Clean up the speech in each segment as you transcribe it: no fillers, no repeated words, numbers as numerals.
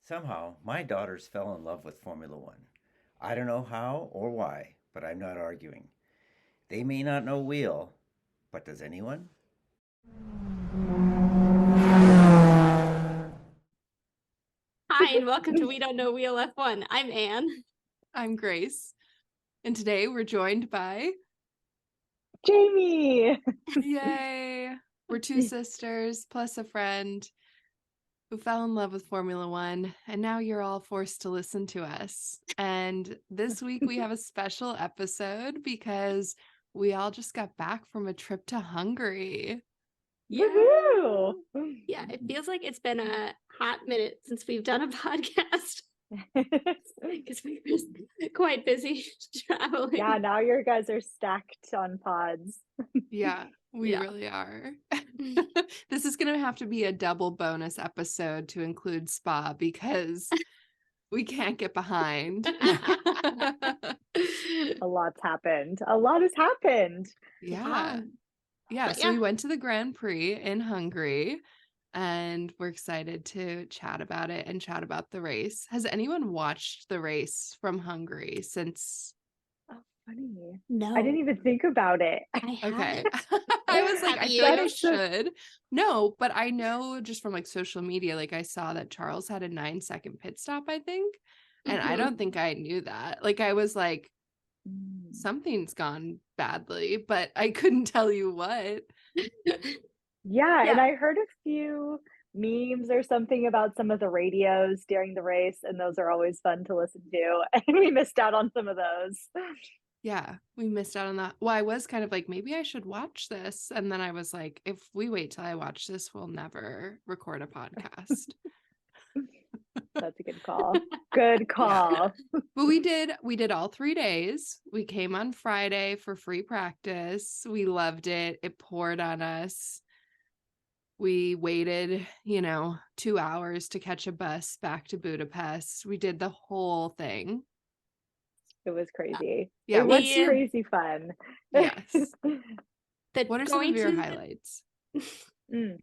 Somehow, my daughters fell in love with Formula One. I don't know how or why, but I'm not arguing. They may not know wheel, but does anyone? Hi, and welcome to We Don't Know Wheel F1. I'm Anne. I'm Grace, and today we're joined by Jamie. Yay! We're two sisters plus a friend who fell in love with Formula One, and now you're all forced to listen to us. And this week we have a special episode because we all just got back from a trip to Hungary. Woohoo! Yeah, it feels like it's been a hot minute since we've done a podcast because we were quite busy traveling. Yeah, now your guys are stacked on pods. Yeah, we really are. This is going to have to be a double bonus episode to include spa because we can't get behind. A lot's happened. A lot has happened. Yeah. So we went to the Grand Prix in Hungary and we're excited to chat about it and chat about the race. Has anyone watched the race from Hungary since? Oh, funny. No. I didn't even think about it. Okay. I was like, I feel like I should. No, but I know just from like social media, like I saw that Charles had a 9-second pit stop, I think. And I don't think I knew that. Like I was like, something's gone badly, but I couldn't tell you what. Yeah, and I heard a few memes or something about some of the radios during the race, and those are always fun to listen to. And we missed out on some of those. Yeah, we missed out on that. Well, I was kind of like, maybe I should watch this. And then I was like, if we wait till I watch this, we'll never record a podcast. That's a good call. Good call. Yeah. But we did all 3 days. We came on Friday for free practice. We loved it. It poured on us. We waited, 2 hours to catch a bus back to Budapest. We did the whole thing. It was crazy. Yeah, it was crazy fun. Yes. What are some of your highlights? Go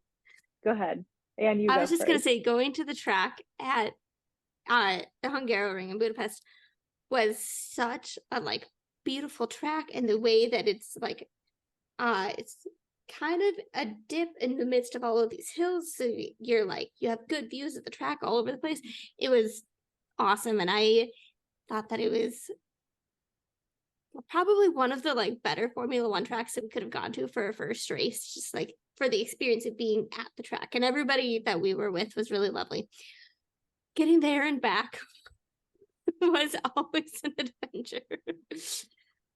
ahead. And I was just going to say, going to the track at the Hungaroring in Budapest was such a beautiful track, and the way that it's it's kind of a dip in the midst of all of these hills, so you're you have good views of the track all over the place. It was awesome, and I thought that it was probably one of the better Formula One tracks that we could have gone to for a first race, just for the experience of being at the track. And everybody that we were with was really lovely. Getting there and back was always an adventure.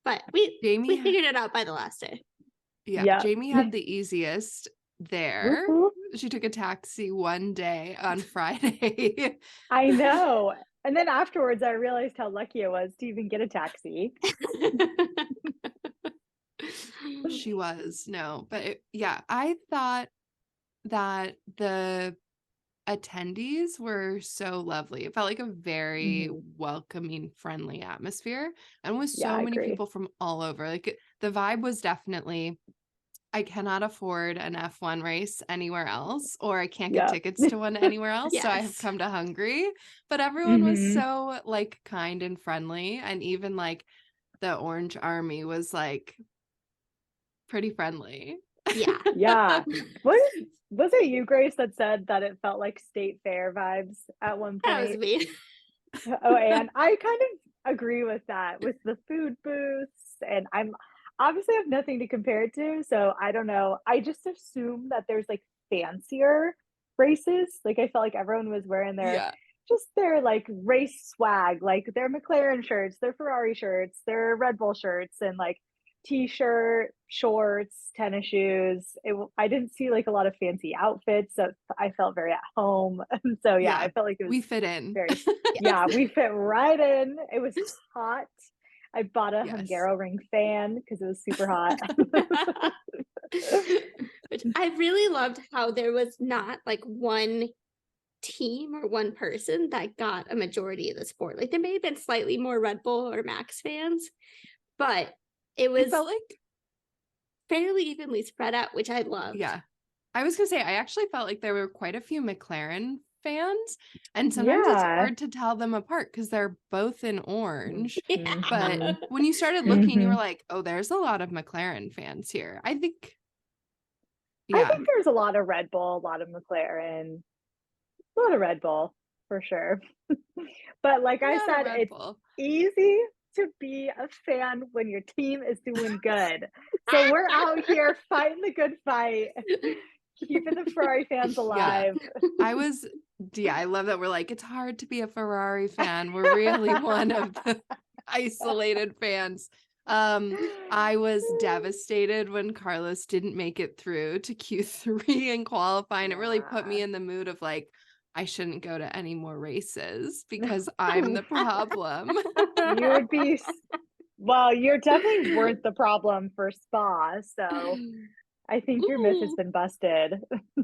But we figured it out by the last day. Yeah. Jamie had the easiest there. Mm-hmm. She took a taxi one day on Friday. I know. And then afterwards, I realized how lucky I was to even get a taxi. She was. No, but I thought that the attendees were so lovely. It felt like a very welcoming, friendly atmosphere, and with so many people from all over. Like the vibe was definitely, I cannot afford an F1 race anywhere else, or I can't get tickets to one anywhere else. So I have come to Hungary, but everyone was so kind and friendly. And even the Orange Army was pretty friendly. Yeah. Was it you, Grace, that said that it felt like state fair vibes at one point? That was me. Oh, and I kind of agree with that, with the food booths, and I'm obviously have nothing to compare it to, so I don't know. I just assume that there's fancier races. I felt like everyone was wearing their race swag, their McLaren shirts, their Ferrari shirts, their Red Bull shirts, and t-shirt, shorts, tennis shoes. I didn't see a lot of fancy outfits, so I felt very at home. And so I felt like we fit in. We fit right in. It was hot. I bought a Hungaroring fan because it was super hot. Which I really loved how there was not one team or one person that got a majority of the sport. There may have been slightly more Red Bull or Max fans, but it felt fairly evenly spread out, which I loved. Yeah. I was going to say, I actually felt like there were quite a few McLaren fans. And sometimes it's Yeah. hard to tell them apart because they're both in orange. Yeah. But Mhm. when you started looking, you were Mhm. like, oh, there's a lot of McLaren fans here. I think, I yeah. think there's a lot of Red Bull, a lot of McLaren, a lot of Red Bull for sure. But like I Not a said, Red it's Bull. easy to be a fan when your team is doing good. So we're out here fighting the good fight, keeping the Ferrari fans alive. I love that we're like, it's hard to be a Ferrari fan. We're really one of the isolated fans. I was devastated when Carlos didn't make it through to Q3 in qualifying. It really put me Yeah. in the mood of like, I shouldn't go to any more races because I'm the problem. You would be, well, you definitely weren't the problem for Spa. So I think your myth has been busted.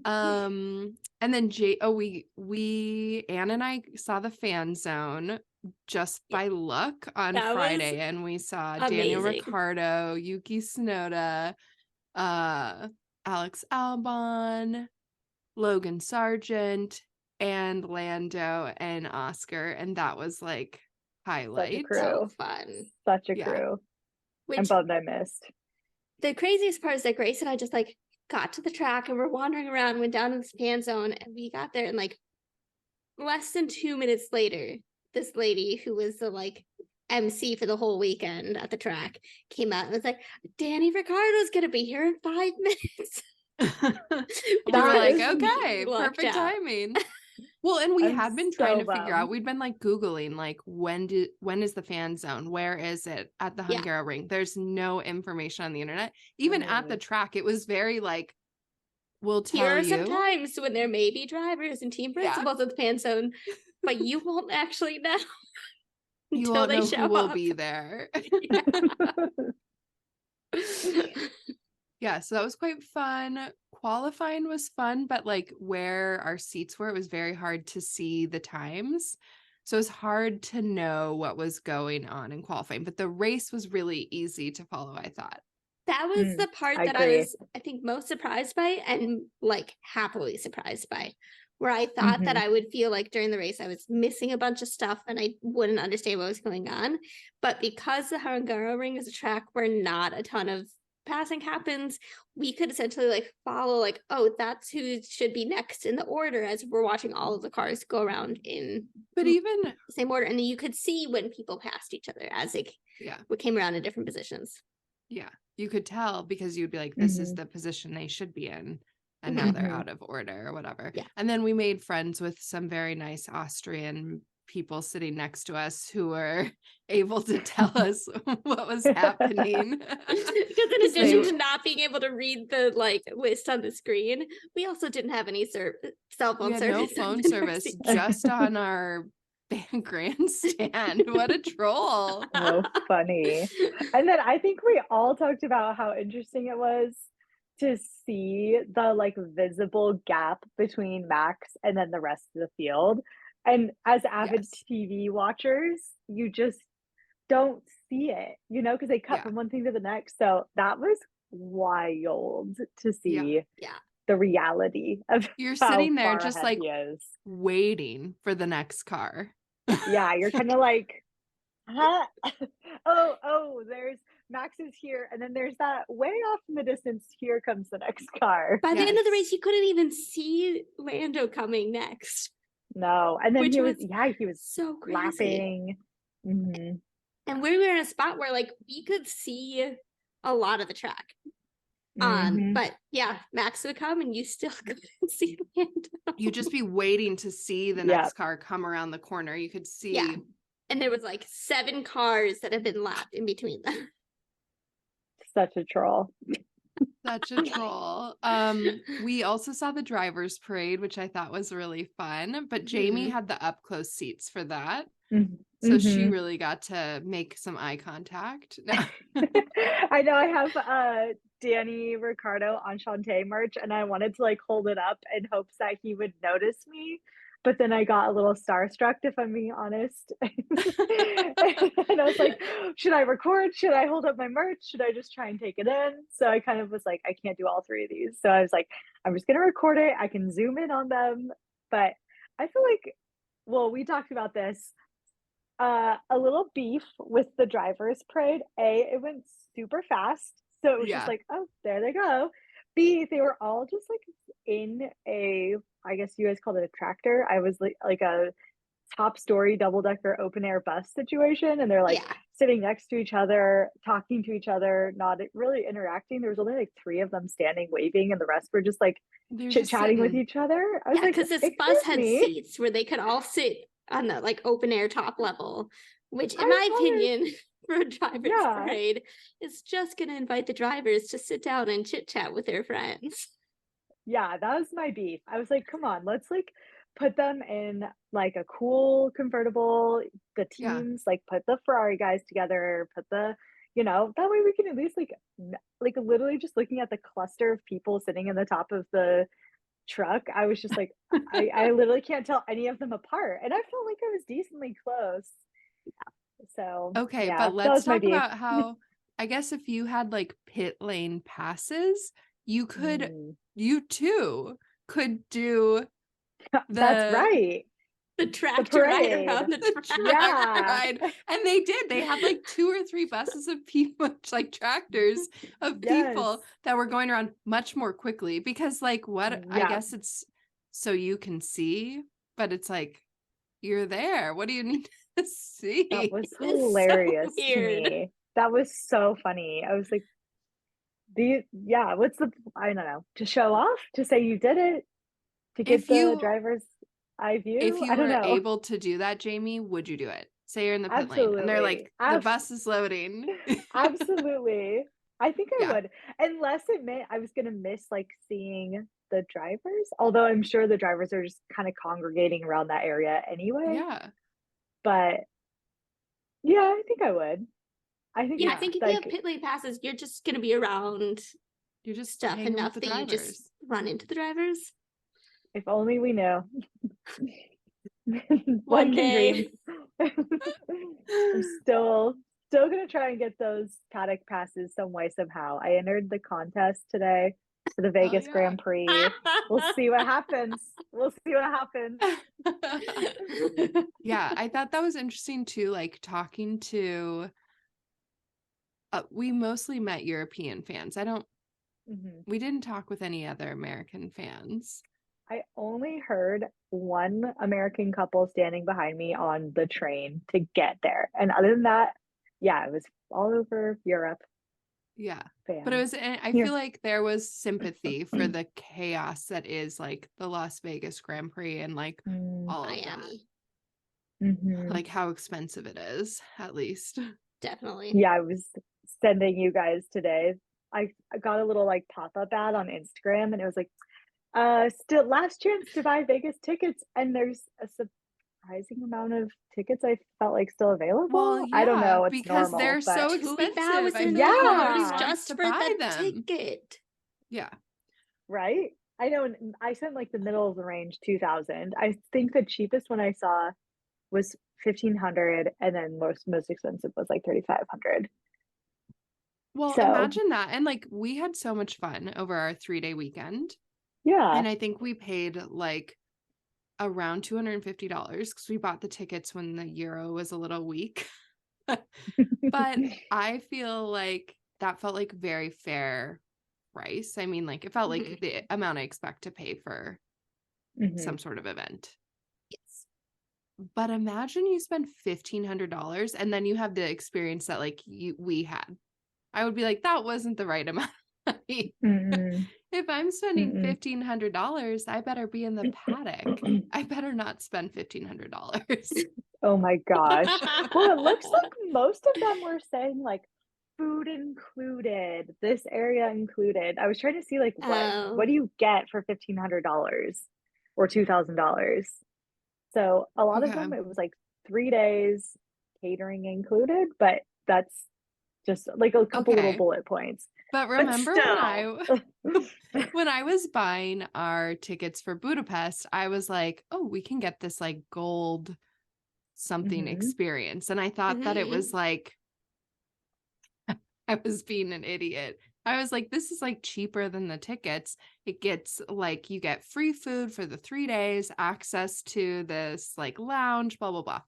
And then Anne and I saw the fan zone just by luck on That was Friday, and we saw Daniel amazing. Ricciardo, Yuki Tsunoda, Alex Albon, Logan Sargent, and Lando and Oscar, and that was like Such a highlight. crew. So fun. Such a Yeah. crew. I'm Which bummed I missed. the craziest part is that Grace and I just like got to the track and we're wandering around, went down to the fan zone, and we got there and like less than 2 minutes later, this lady who was the like MC for the whole weekend at the track came out and was like, Danny Ricciardo's gonna be here in 5 minutes. We were That like, is okay, lucked perfect out. timing. Well, and we I'm had been trying so to figure out, bummed. we'd been like Googling, like, when is the fan zone? Where is it at the Yeah. Hungaroring? There's no information on the internet. Even at the track, it was very like, we'll Here tell are some you. times when there may be drivers and team Yeah. principals at the fan zone, but you won't actually know You until won't they know show who will up. be there. Yeah, so that was quite fun. Qualifying was fun, but like where our seats were, it was very hard to see the times. So it was hard to know what was going on in qualifying, but the race was really easy to follow, I thought. That was the part I that agree. I was, I think, most surprised by and like happily surprised by, where I thought that Mhm. I would feel like during the race I was missing a bunch of stuff and I wouldn't understand what was going on. But because the Hungaroring is a track where not a ton of passing happens, we could essentially like follow like, oh, that's who should be next in the order as we're watching all of the cars go around in But even the same order. And then you could see when people passed each other as they came around in different positions. yeah, you could tell because you'd be like, this is Mhm. the position they should be in. And now they're Mhm. out of order or whatever. Yeah. And then we made friends with some very nice Austrian people sitting next to us who were able to tell us what was happening. Because in addition to not being able to read the like list on the screen, we also didn't have any cell phone We had service. no phone in our service, seats. just on our grandstand. What a troll. So funny. And then I think we all talked about how interesting it was to see the like visible gap between Max and then the rest of the field. And as avid Yes. TV watchers, you just don't see it, because they cut Yeah. from one thing to the next. So that was wild to see Yeah. the reality of You're how sitting there far just ahead like he is. waiting for the next car. Yeah, you're kind of like, huh? Oh, there's Max is here, and then there's that way off in the distance. Here comes the next car. By the end of the Yes. race, you couldn't even see Lando coming next. No, and then Which he was was so crazy. lapping. Mhm. And we were in a spot where like we could see a lot of the track. Mhm. But yeah, Max would come and you still couldn't see Lando. You'd just be waiting to see the Yeah. next car come around the corner. You could see. Yeah. And there was like 7 cars that had been lapped in between them. Such a troll. Such a troll. We also saw the driver's parade, which I thought was really fun, but Jamie had the up close seats for that. Mhm. So she Mhm. really got to make some eye contact. No. I know I have Danny Ricardo Enchante merch, and I wanted to like hold it up in hopes that he would notice me. But then I got a little starstruck, if I'm being honest. And I was like, should I record? Should I hold up my merch? Should I just try and take it in? So I kind of was like, I can't do all 3 of these. So I was like, I'm just going to record it. I can zoom in on them. But I feel like, well, we talked about this. A little beef with the driver's parade. A, it went super fast. So it was just Yeah. like, oh, there they go. B, they were all just like in a, I guess you guys called it a tractor. I was like a top story double decker open air bus situation. And they're like Yeah. sitting next to each other, talking to each other, not really interacting. There was only like 3 of them standing, waving, and the rest were just like They're chit just chatting with sitting. each other. I was Yeah, like, because this bus excuse had me. seats where they could all sit on the like open air top level, which in I my was- opinion, for a driver's Yeah. parade, is just gonna invite the drivers to sit down and chit chat with their friends. Yeah, that was my beef. I was like, come on, let's like put them in like a cool convertible, the Yeah. teams, like put the Ferrari guys together, put the, that way we can at least like literally just looking at the cluster of people sitting in the top of the truck. I was just like, I literally can't tell any of them apart. And I felt like I was decently close. So Okay, yeah, but that let's was my talk beef. about how I guess if you had like pit lane passes, you too could do That's the right. The tractor ride parade. around the track. Yeah. ride. And they did. They had like 2 or 3 buses of people, like tractors of people Yes. that were going around much more quickly because like what I Yeah. guess it's so you can see, but it's like you're there. What do you need to see? That was It was so hilarious to weird. me. That was so funny. I was like, what's the, I don't know, to show off, to say you did it, to get If the you driver's eye if view? you I don't were know. able to do that, Jamie, would you do it? Say you're in the pit lane and they're Absolutely. like, the bus is loading. Absolutely. I think I Yeah. would. Unless it meant I was gonna miss like seeing the drivers, although I'm sure the drivers are just kind of congregating around that area anyway. Yeah. But yeah, I think I would. I think Yeah, I Yeah. think if you have pit lane passes, you're just gonna be around You're just stuff hanging enough with the that you drivers. just run into the drivers. if only we knew. One One can day. dream. I'm still gonna try and get those paddock passes some way somehow. I entered the contest today for the Vegas yeah. Grand Prix. We'll see what happens. We'll see what happens. Yeah, I thought that was interesting too, like talking to we mostly met European fans. Mhm. We didn't talk with any other American fans. I only heard one American couple standing behind me on the train to get there. And other than that, yeah, it was all over Europe. Yeah. Fans. But it was, I Here. feel like there was sympathy for the chaos that is like the Las Vegas Grand Prix and like all of that. Miami. Mhm. Like how expensive it is, at least. Definitely. Yeah, I was sending you guys today. I got a little like pop-up ad on Instagram and it was like, still last chance to buy Vegas tickets, and there's a surprising amount of tickets I felt like still available. Well, I don't yeah, know, it's because normal, they're but so expensive. I feel $2,000 like Yeah. nobody wants just to for buy the them. ticket. Yeah. right? I know, and I sent like the middle of the range 2,000. I think the cheapest one I saw was 1,500, and then most expensive was like 3,500. Well, So imagine that. And like we had so much fun over our 3-day weekend. yeah, And I think we paid like around $250 because we bought the tickets when the euro was a little weak. But I feel like that felt like very fair price. I mean, like it felt like the amount I expect to pay for Mhm. some sort of event. Yes. But imagine you spend $1,500 and then you have the experience that like we had. I would be like, that wasn't the right amount of money. Mm-mm. If I'm spending Mm-mm. $1,500, I better be in the paddock. I better not spend $1,500. Oh my gosh. Well, it looks like most of them were saying like food included, this area included. I was trying to see like Oh. what do you get for $1,500 or $2,000? So a lot of Okay. them it was like 3 days catering included, but that's just like a couple little Okay. bullet points. But remember when I was buying our tickets for Budapest, I was like, oh, we can get this like gold something Mhm. experience. And I thought that it was like I was being an idiot I was like, this is like cheaper than the tickets. It gets like, you get free food for the 3 days, access to this like lounge, blah, blah, blah.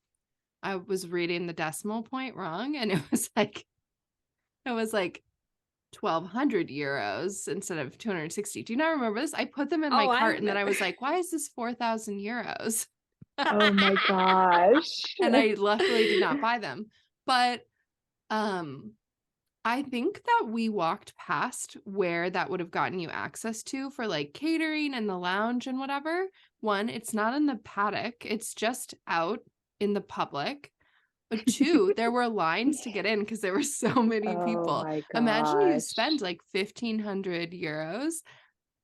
I was reading the decimal point wrong. And it was like 1,200 euros instead of 260. Do you not remember this? I put them in my Oh, I cart and then I was remember. like, why is this 4,000 euros? Oh my gosh. And I luckily did not buy them. But I think that we walked past where that would have gotten you access to for like catering and the lounge and whatever. One, it's not in the paddock, it's just out in the public. But two, there were lines to get in because there were so many Oh people. my Imagine you gosh. spend like 1,500 euros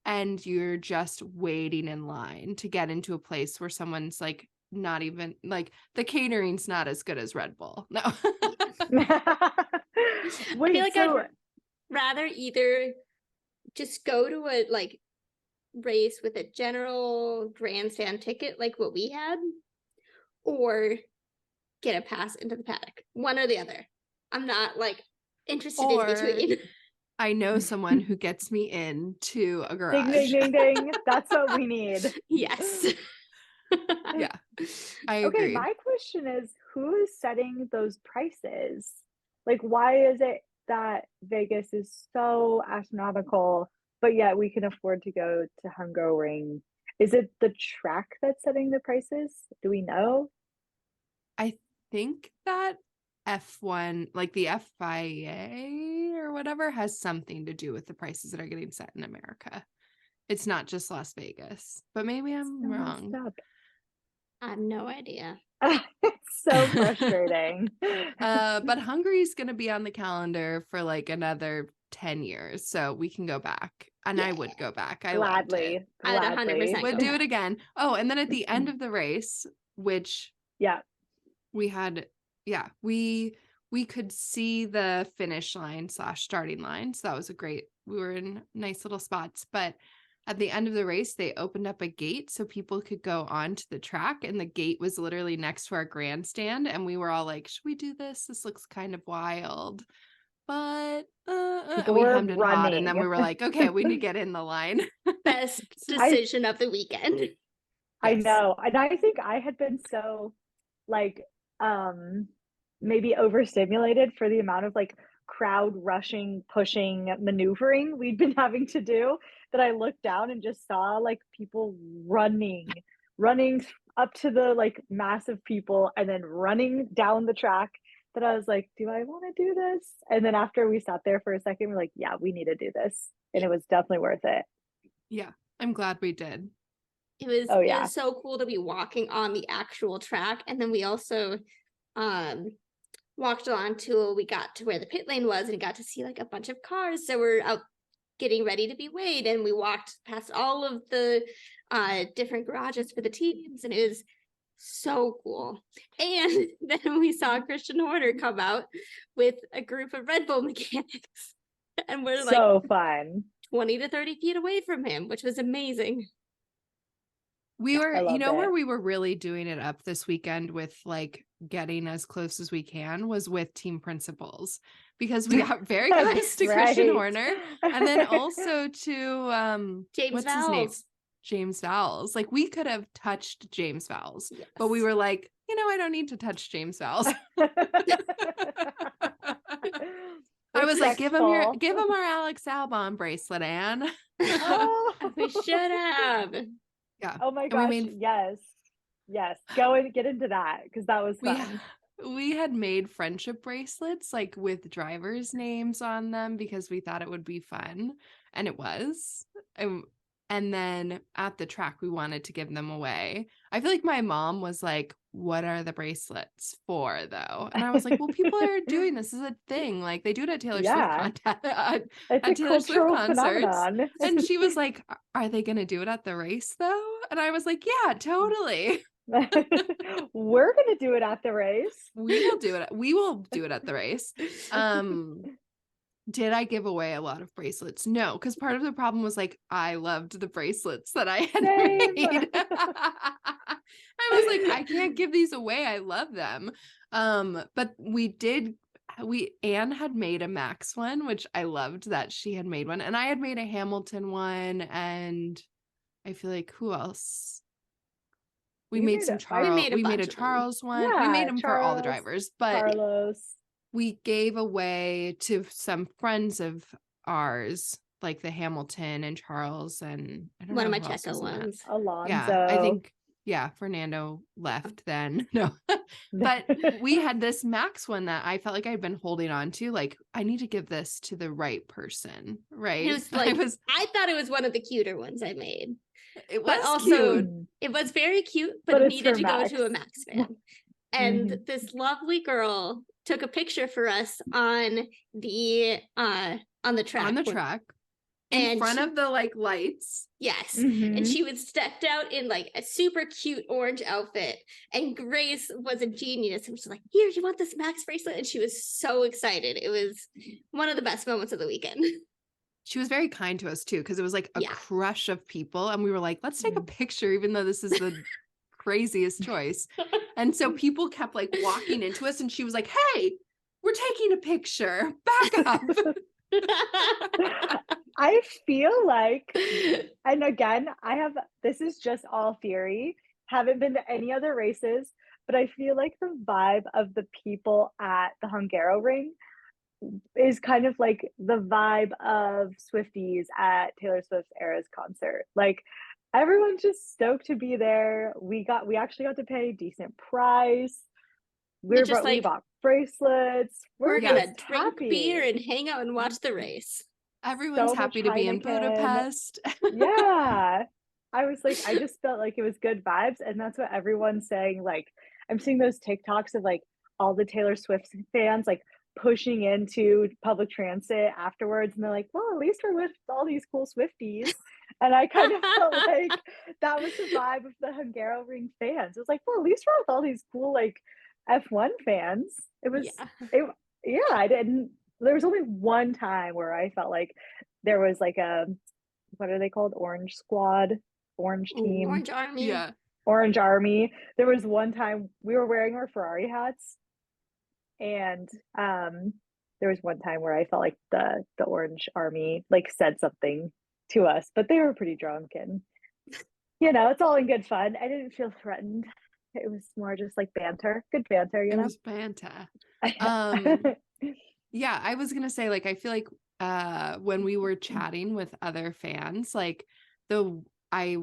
and you're just waiting in line to get into a place where someone's like not even like the catering's not as good as Red Bull. No. I feel Wait, like so I'd rather either just go to a like race with a general grandstand ticket like what we had, or get a pass into the paddock. One or the other. I'm not like interested in Or between. I know someone who gets me into a ding, garage. ding, ding, ding. That's what we need. Yes. Yeah, I Okay, agree. my question is, who is setting those prices? Like, why is it that Vegas is so astronomical, but yet we can afford to go to Hungaroring? Is it the track that's setting the prices? Do we know? I think that F1, like the FIA or whatever, has something to do with the prices that are getting set in America. It's not just Las Vegas, but maybe I'm So wrong. messed up. I have no idea. It's so frustrating. But Hungary's going to be on the calendar for like another 10 years, so we can go back. And I would go back. I loved it. Gladly, I would 100% gladly. go Would do back. it again. Oh, and then at the end of the race, which Yeah. we had, yeah, we could see the finish line / starting line. So that was we were in nice little spots. But at the end of the race, they opened up a gate so people could go onto the track. And the gate was literally next to our grandstand. And we were all like, should we do this? This looks kind of wild. But People we were hemmed and hawed. And then we running. were like, okay, we need to get in the line. Best decision of the weekend. I Yes. know. And I think I had been so like maybe overstimulated for the amount of like crowd rushing, pushing, maneuvering we'd been having to do that I looked down and just saw like people running up to the like massive people and then running down the track, that I was like, do I want to do this? And then after we sat there for a second, we're like, yeah, we need to do this. And it was definitely worth it. Yeah, I'm glad we did. It was, Oh, it yeah. was so cool to be walking on the actual track. And then we also walked on till we got to where the pit lane was and got to see like a bunch of cars that were out getting ready to be weighed. And we walked past all of the different garages for the teams, and it was so cool. And then we saw Christian Horner come out with a group of Red Bull mechanics, and we're like So fun. 20 to 30 feet away from him, which was amazing. We were, I loved where it. we were really doing it up this weekend with like getting as close as we can was with team principals, because we got very close That's to Christian right. Horner, and then also to James what's his name? Vowles. James Vowles. Like we could have touched James Vowles, Yes. but we were like, I don't need to touch James Vowles. I was like, give him our Alex Albon bracelet, Anne. Oh. We should have. Yeah. Oh my And gosh, we made yes. Go and get into that because that was fun. we had made friendship bracelets like with drivers' names on them because we thought it would be fun, and it was. And then at the track, we wanted to give them away. I feel like my mom was like, what are the bracelets for, though? And I was like, well, people are doing this as a thing. Like, they do it at Taylor Swift It's a Taylor Swift cultural concerts. phenomenon. And she was like, are they going to do it at the race, though? And I was like, yeah, totally. We're going to do it at the race. We will do it. We will do it at the race. Did I give away a lot of bracelets? No, because part of the problem was like I loved the bracelets that I had made. I was like, I can't give these away. I love them. But we did Anne had made a Max one, which I loved that she had made one. And I had made a Hamilton one. And I feel like who else? We You made made some a- Charles. made a We made bunch a of them. Charles one. We made Yeah, them for all the Charles, drivers, but Carlos. we gave away to some friends of ours, like the Hamilton and Charles, and I don't One know of my who else Checo was in that. ones. Alonso. I think, Fernando left then. No, but we had this Max one that I felt like I'd been holding on to. Like, I need to give this to the right person, right? It was like, I thought it was one of the cuter ones I made. It But was also, cute. it was very cute, But but it it's needed for to go Max. to a Max fan. And this lovely girl took a picture for us on the track. On the track. In And front of the like lights. Yes. Mhm. And she was stepped out in like a super cute orange outfit. And Grace was a genius. And was like, here, you want this Max bracelet? And she was so excited. It was one of the best moments of the weekend. She was very kind to us too, because it was like a Yeah. crush of people. And we were like, let's take a picture, even though this is the craziest choice. And so people kept like walking into us, and she was like, hey, we're taking a picture. Back up. I feel like, and again, this is just all theory, haven't been to any other races, but I feel like the vibe of the people at the Hungaroring is kind of like the vibe of Swifties at Taylor Swift's Eras concert. Like, everyone's just stoked to be there. We actually got to pay a decent price. We bought bracelets. We're gonna drink happy. beer and hang out and watch the race. Everyone's So much happy to be in Heineken. Budapest. Yeah. I was like, I just felt like it was good vibes. And that's what everyone's saying. Like, I'm seeing those TikToks of like all the Taylor Swift fans like pushing into public transit afterwards. And they're like, well, at least we're with all these cool Swifties. And I kind of felt like that was the vibe of the Hungaroring fans. It was like, well, at least we're with all these cool like F1 fans. It was, I didn't, there was only one time where I felt like there was like a, what are they called? Orange squad, orange team, Orange Army. Yeah. Orange Army. There was one time we were wearing our Ferrari hats, and there was one time where I felt like the Orange Army like said something to us, but they were pretty drunk, and it's all in good fun. I didn't feel threatened. It was more just like banter, good banter, It was banter. Yeah, I was gonna say, like, I feel like when we were chatting with other fans, like I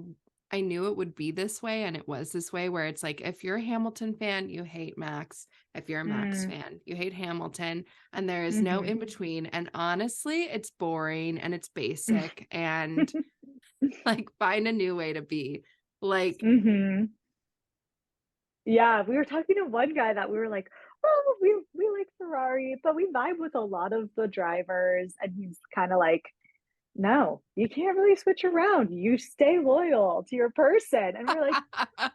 knew it would be this way, and it was this way, where it's like, if you're a Hamilton fan, you hate Max. If you're a Max fan, you hate Hamilton, and there is no in between. And honestly, it's boring and it's basic, and like, find a new way to be. Like, yeah, we were talking to one guy that we were like, oh, we like Ferrari, but we vibe with a lot of the drivers, and he's kind of like, no, you can't really switch around. You stay loyal to your person. And we're like,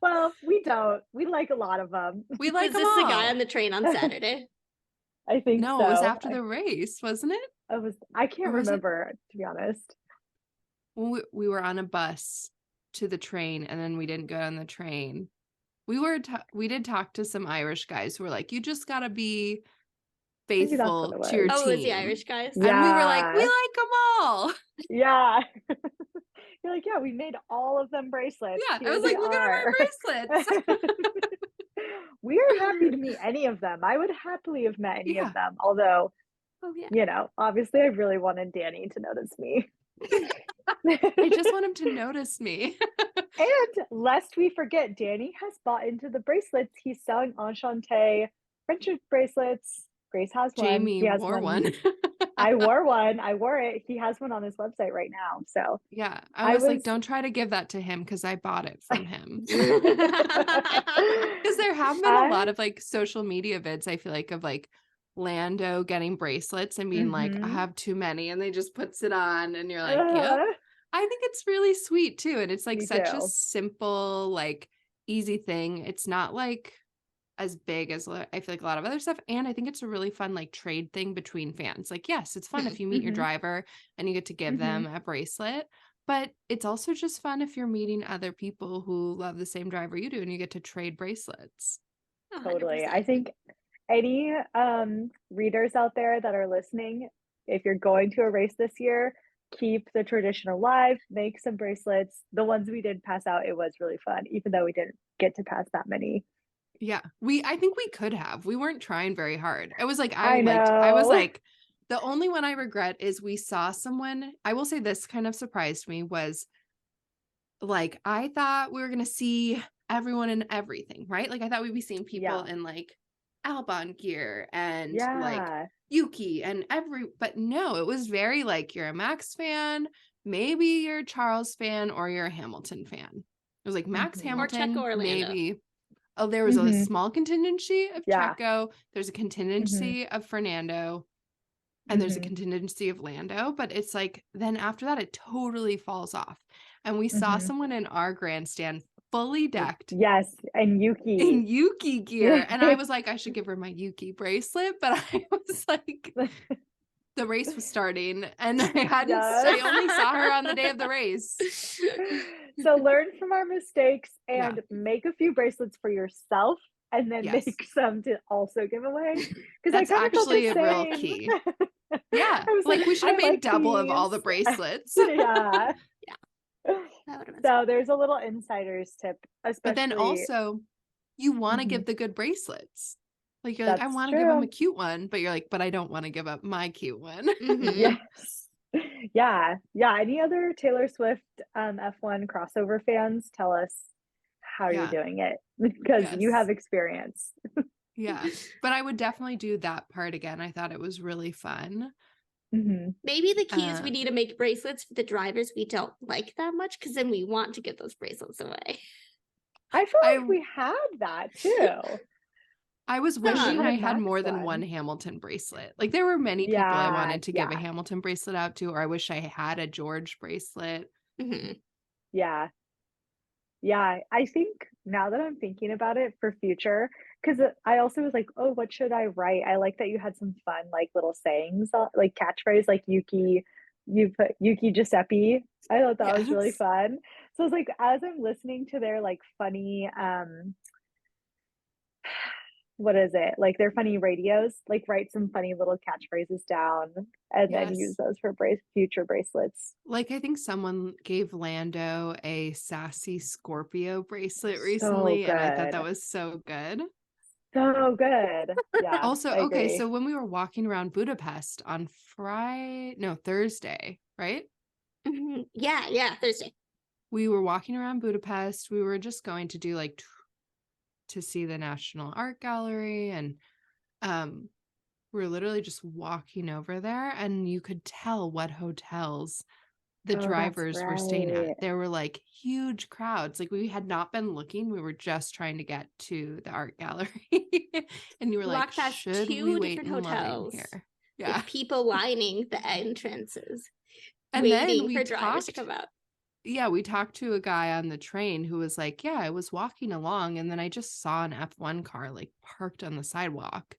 well, we don't. We like a lot of them. We like Was them this all. the guy on the train on Saturday? I think No, so. it was after the race, wasn't it? I can't Or was it- remember, to be honest. When we were on a bus to the train, and then we didn't go on the train. We did talk to some Irish guys who were like, you just gotta be Maybe that's faithful what it to your was. Oh, team. it was the Irish guys? And we were like, we Yeah. like them all. Yeah. You're like, yeah, we made all of them bracelets. Yeah, I Here was they like, look at our are. bracelets. We are happy to meet any of them. I would happily have met any Yeah. of them. Although, Oh, yeah. obviously I really wanted Danny to notice me. I just want him to notice me. And lest we forget, Danny has bought into the bracelets. He's selling Enchante friendship bracelets. Grace has one. Jamie He has wore one. I wore one. I wore it. He has one on his website right now. So Yeah. I I was like, was- don't try to give that to him, because I bought it from him. Because Because there have been a lot of like social media vids, I feel like, of like Lando getting bracelets and being like, I have too many, and they just puts it on, and you're like, yep. I think it's really sweet too. And it's like Me such a too. simple, like easy thing. It's not like as big as I feel like a lot of other stuff. And I think it's a really fun like trade thing between fans. Like, yes, it's fun if you meet your driver and you get to give them a bracelet, but it's also just fun if you're meeting other people who love the same driver you do and you get to trade bracelets. Totally. I think any readers out there that are listening, if you're going to a race this year, keep the tradition alive, make some bracelets. The ones we did pass out, it was really fun, even though we didn't get to pass that many. Yeah. I think we could have. We weren't trying very hard. It was like I I was know. like, the only one I regret is we saw someone, I will say this kind of surprised me, was like, I thought we were gonna see everyone in everything, right? Like I thought we'd be seeing people Yeah. in like Albon gear and like Yeah. Yuki and but no, it was very like, you're a Max fan, maybe you're a Charles fan, or you're a Hamilton fan. It was like Max Mhm. Or Checo Hamilton, or Lando. maybe. Oh, there was a Mhm. small contingency of Yeah. Checo. There's a contingency of Fernando. And there's a Mhm. contingency of Lando. But it's like, then after that, it totally falls off. And we saw Mhm. someone in our grandstand fully decked Yes, and Yuki. in Yuki gear. And I was like, I should give her my Yuki bracelet. But I was like, the race was starting and I only saw her on the day of the race. So learn from our mistakes Yeah. and make a few bracelets for yourself, and then Yes. make some to also give away. Because That's actually a real key. Yeah. I was Like we should have I made like double of all the these. bracelets. Yeah. That would have been So there's a little insider's tip, especially. But then also, you want to Mhm. give the good bracelets. Like you're like, I That's want to give them a true. cute one, but you're like, but I don't want to give up my cute one. Mhm. Yes. Yeah. Yeah. Any other Taylor Swift F1 crossover fans, tell us how you're Yeah. doing it, because you Yes. have experience. Yeah. But I would definitely do that part again. I thought it was really fun. Mhm. Maybe the key is we Uh, need to make bracelets for the drivers we don't like that much, because then we want to give those bracelets away. I feel I like we had that too. I was When we wishing had I a had Max more than one one. Hamilton bracelet. Like there were many people I Yeah. wanted to give a Yeah. Hamilton bracelet out to, or I wish I had a George bracelet. Mhm. Yeah. Yeah. I think now that I'm thinking about it for future, because I also was like, oh, what should I write? I like that you had some fun, like little sayings, like catchphrase, like Yuki, you put Yuki Giuseppe. I thought that was really Yes. fun. So it's like, as I'm listening to their like funny, what is it? Like their funny radios, like write some funny little catchphrases down and then use Yes. those for future bracelets. Like I think someone gave Lando a sassy Scorpio bracelet So recently, and I thought that good. was so good. So good. Yeah, Also, I okay, agree. so when we were walking around Budapest on Thursday, right? Mhm. Yeah, Thursday. We were walking around Budapest. We were just going to do like to see the National Art Gallery, and we were literally just walking over there, and you could tell what hotels the Oh, that's drivers were staying right. at. There were like huge crowds. Like we had not been looking. We were just trying to get to the art gallery. And you were We like, walked past should we two wait different in line hotels here? Yeah. with people lining the entrances, And then waiting we for drivers to talked. come out. Yeah, we talked to a guy on the train who was like, yeah, I was walking along and then I just saw an F1 car like parked on the sidewalk.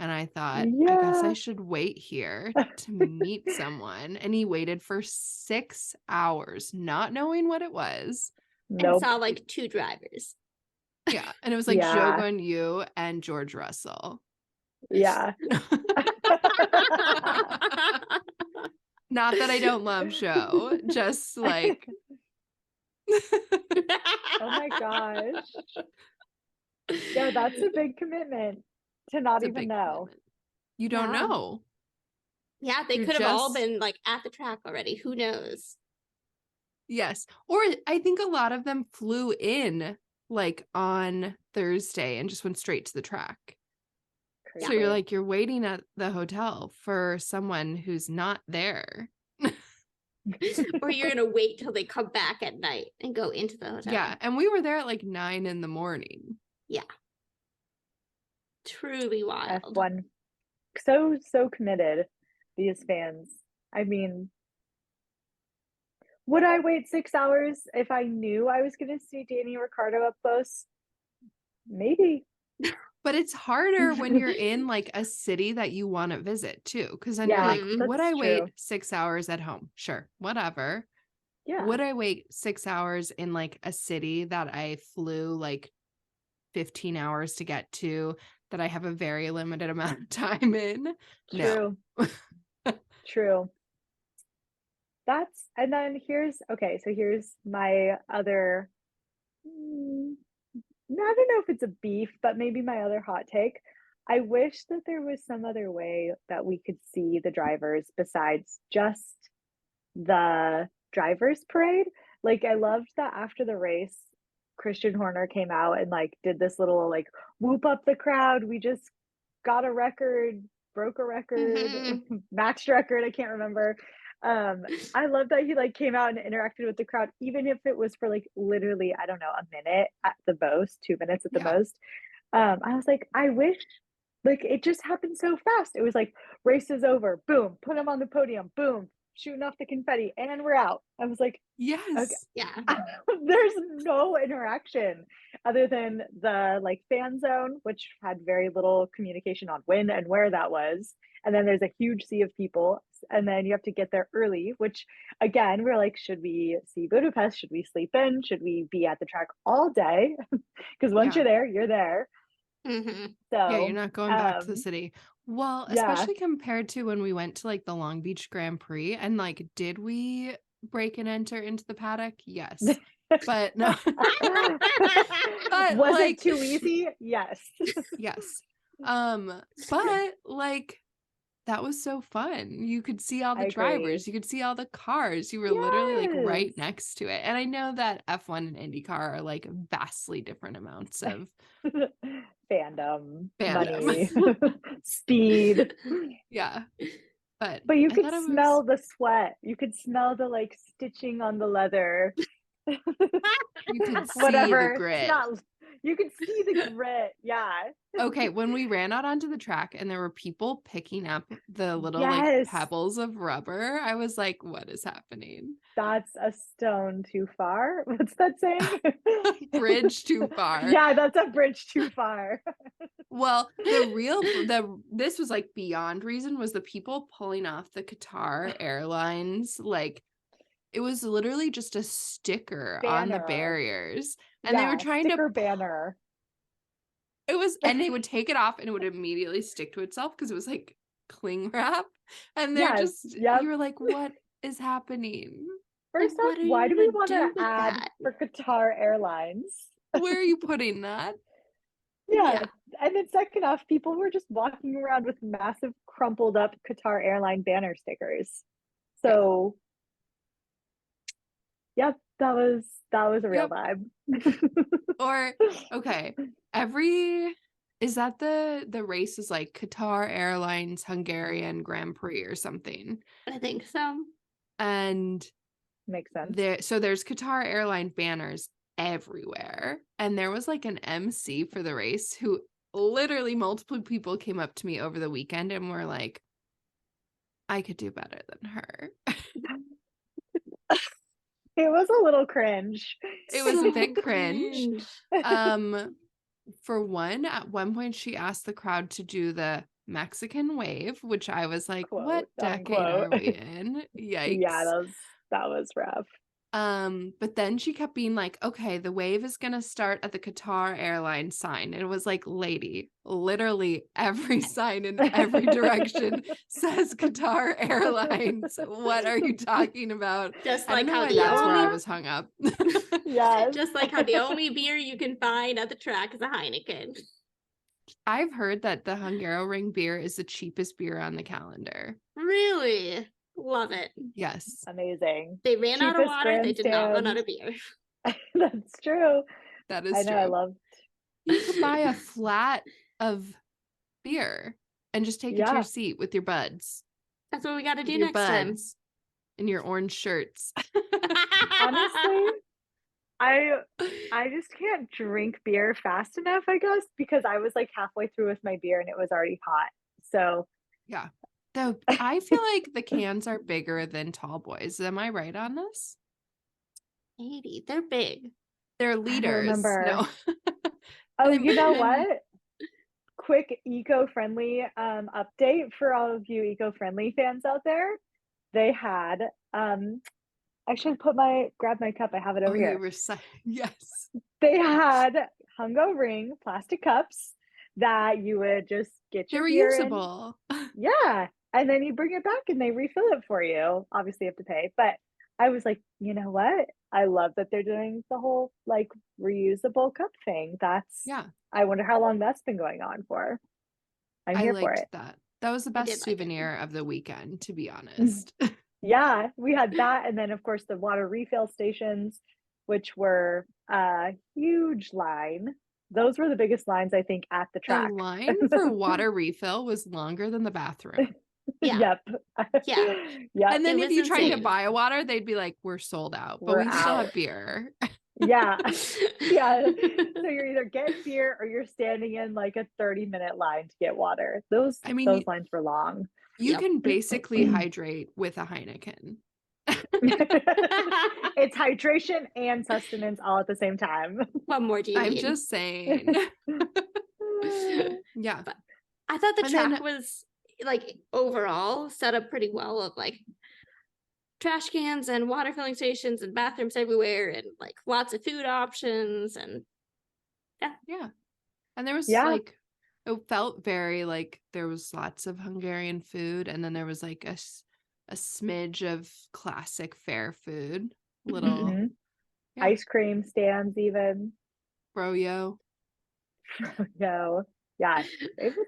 And I thought, I guess I Yeah. should wait here to meet someone. And he waited for 6 hours, not knowing what it was. And Nope. saw like two drivers. Yeah. And it was like Zhou Yeah. Guan Yu and George Russell. Yeah. Not that I don't love Zhou, just like. Oh my gosh. Yeah, that's a big commitment to not It's a even big know. commitment. You don't Yeah. know. Yeah, they You're could have all just- been like at the track already. Who knows? Yes. Or I think a lot of them flew in like on Thursday and just went straight to the track. So Crazy. you're like, you're waiting at the hotel for someone who's not there. Or you're gonna wait till they come back at night and go into the hotel. Yeah. And we were there at like 9 a.m. Truly wild. F1. So committed, these fans. I mean, would I wait 6 hours if I knew I was going to see Danny Ricciardo up close? Maybe. But it's harder when you're in like a city that you want to visit too. Because then Yeah, you're like, that's would I true. wait 6 hours at home? Sure, whatever. Yeah. Would I wait 6 hours in like a city that I flew like 15 hours to get to, that I have a very limited amount of time in. No. True. True. And then here's my other, I don't know if it's a beef, but maybe my other hot take. I wish that there was some other way that we could see the drivers besides just the drivers parade. Like, I loved that after the race, Christian Horner came out and like did this little like whoop up the crowd. We just got a record, broke a record, matched record. I can't remember. I love that he like came out and interacted with the crowd, even if it was for like literally, I don't know, a minute at the most, 2 minutes at the most. I was like, I wish like it just happened so fast. It was like race is over, boom, put him on the podium, boom, shooting off the confetti, and we're out. I was like, yes, okay. Yeah. There's no interaction other than the like fan zone, which had very little communication on when and where that was. And then there's a huge sea of people, and then you have to get there early, which again, we're like, should we see Budapest? Should we sleep in? Should we be at the track all day? Because once you're there, you're there. Mm-hmm. Yeah, you're not going back to the um, city. Well, yeah. especially compared to when we went to like the Long Beach Grand Prix, and like, did we break and enter into the paddock? Yes. But no. But was like, it too easy? Yes. yes. But like, that was so fun. You could see all the I drivers, agree. you could see all the cars. You were literally like right Yes. next to it. And I know that F1 and IndyCar are like vastly different amounts of fandom, Fandom. money, speed. yeah. But you I could thought it smell was, the sweat. You could smell the like stitching on the leather. you could see Whatever. the grit. You could see the grit. Yeah. Okay, when we ran out onto the track and there were people picking up the little like Yes. pebbles of rubber, I was like, what is happening? That's a stone too far. What's that saying? Bridge too far. Yeah, that's a bridge too far. Well, this was like beyond reason was the people pulling off the Qatar Airlines, like it was literally just a sticker on the Banner. barriers, and they were trying sticker to banner. It was, and they would take it off and it would immediately stick to itself because it was like cling wrap, and they're just you were like, what is happening? First off, why do we want to add for Qatar Airlines? Where are you putting that? Yeah. And then second off, people were just walking around with massive crumpled up Qatar airline banner stickers. So that was a real vibe. Or okay, is that the race is like Qatar Airlines Hungarian Grand Prix or something? I think so. And makes sense. There's Qatar Airline banners everywhere, and there was like an MC for the race who literally multiple people came up to me over the weekend and were like, I could do better than her. It was a little cringe. It was a bit cringe. For one, at one point she asked the crowd to do the Mexican wave, which I was like, quote, what decade are we in? Yikes. Yeah, that was rough. But then she kept being like, okay, the wave is gonna start at the Qatar Airlines sign. And it was like, lady, literally every sign in every direction says Qatar Airlines. What are you talking about? Just like how that's where I was hung up. Yes. Just like how the only beer you can find at the track is a Heineken. I've heard that the Hungaroring beer is the cheapest beer on the calendar. Really? Love it. Yes. Amazing. They ran out of water. They did not run out of beer. That's true. That is true. I loved. You could buy a flat of beer and just take it to your seat with your buds. That's what we got to do next time. In your orange shirts. Honestly, I just can't drink beer fast enough, I guess, because I was like halfway through with my beer and it was already hot. So yeah. Though I feel like the cans are bigger than tall boys. Am I right on this? Maybe. They're big. They're liters. No. Oh, you know what? Quick eco-friendly update for all of you eco-friendly fans out there. They had I should grab my cup. I have it over here. Yes. They had Hungaroring plastic cups that you would just get They're your beer in. reusable. Yeah. And then you bring it back and they refill it for you. Obviously, you have to pay. But I was like, you know what? I love that they're doing the whole like reusable cup thing. Yeah, I wonder how long that's been going on for. I'm I here for liked it. that. That was the I did best like it. souvenir of the weekend, to be honest. Yeah, we had that. And then, of course, the water refill stations, which were a huge line. Those were the biggest lines, I think, at the The track. line for water refill was longer than the bathroom. Yeah. Yep. Yeah. Yep. And then It if was you tried to insane. buy a water, they'd be like, we're sold out, but We're we still out. have beer. Yeah. Yeah. So you're either getting beer or you're standing in like a 30-minute line to get water. Those lines were long. You Yep. can basically hydrate with a Heineken. It's hydration and sustenance all at the same time. What more do you I'm need? just saying. Yeah. But I thought the And track then- was like overall set up pretty well of like trash cans and water filling stations and bathrooms everywhere and like lots of food options and Yeah. And there was Yeah. like, it felt very like there was lots of Hungarian food. And then there was like a smidge of classic fair food. Little Mhm. Yeah. Ice cream stands even. froyo. No. Yeah. It was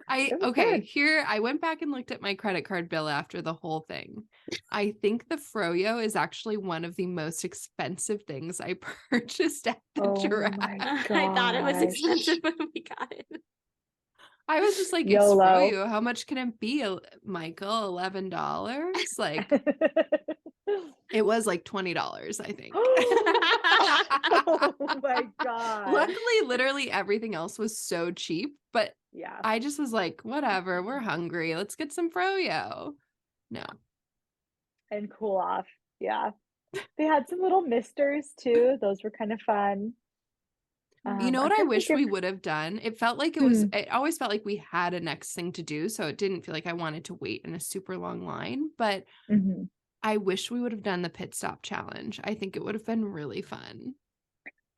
Okay, good. here I went back and looked at my credit card bill after the whole thing. I think the froyo is actually one of the most expensive things I purchased at the Oh track. my I thought it was gosh. expensive when we got it. I was just like, it's YOLO. froyo. How much can it be, Michael? $11? Like, it was like $20, I think. Oh my god. Luckily, literally everything else was so cheap, but Yeah. I just was like, whatever, we're hungry. Let's get some froyo. No. And cool off. Yeah. They had some little misters too. Those were kind of fun. You know I'm what I trying to wish think we of- would have done? It felt like it always felt like we had a next thing to do. So it didn't feel like I wanted to wait in a super long line, but Mhm. I wish we would have done the pit stop challenge. I think it would have been really fun.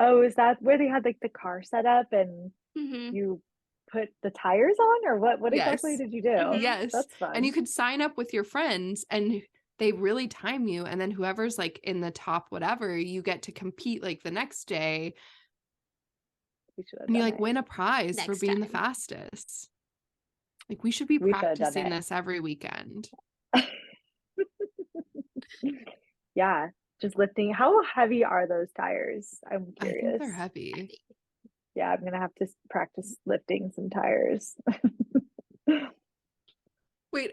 Oh, is that where they had like the car set up and Mhm. you put the tires on, or what exactly Yes. did you do? Mhm. Yes. That's fun. And you could sign up with your friends and they really time you. And then whoever's like in the top, whatever, you get to compete like the next day. We should have And you done like it. win a prize for Next being the time. fastest. Like we should be We should have done practicing it. this every weekend. Yeah, just lifting. How heavy are those tires? I'm I think curious. they're heavy. Yeah, I'm gonna have to practice lifting some tires. Wait.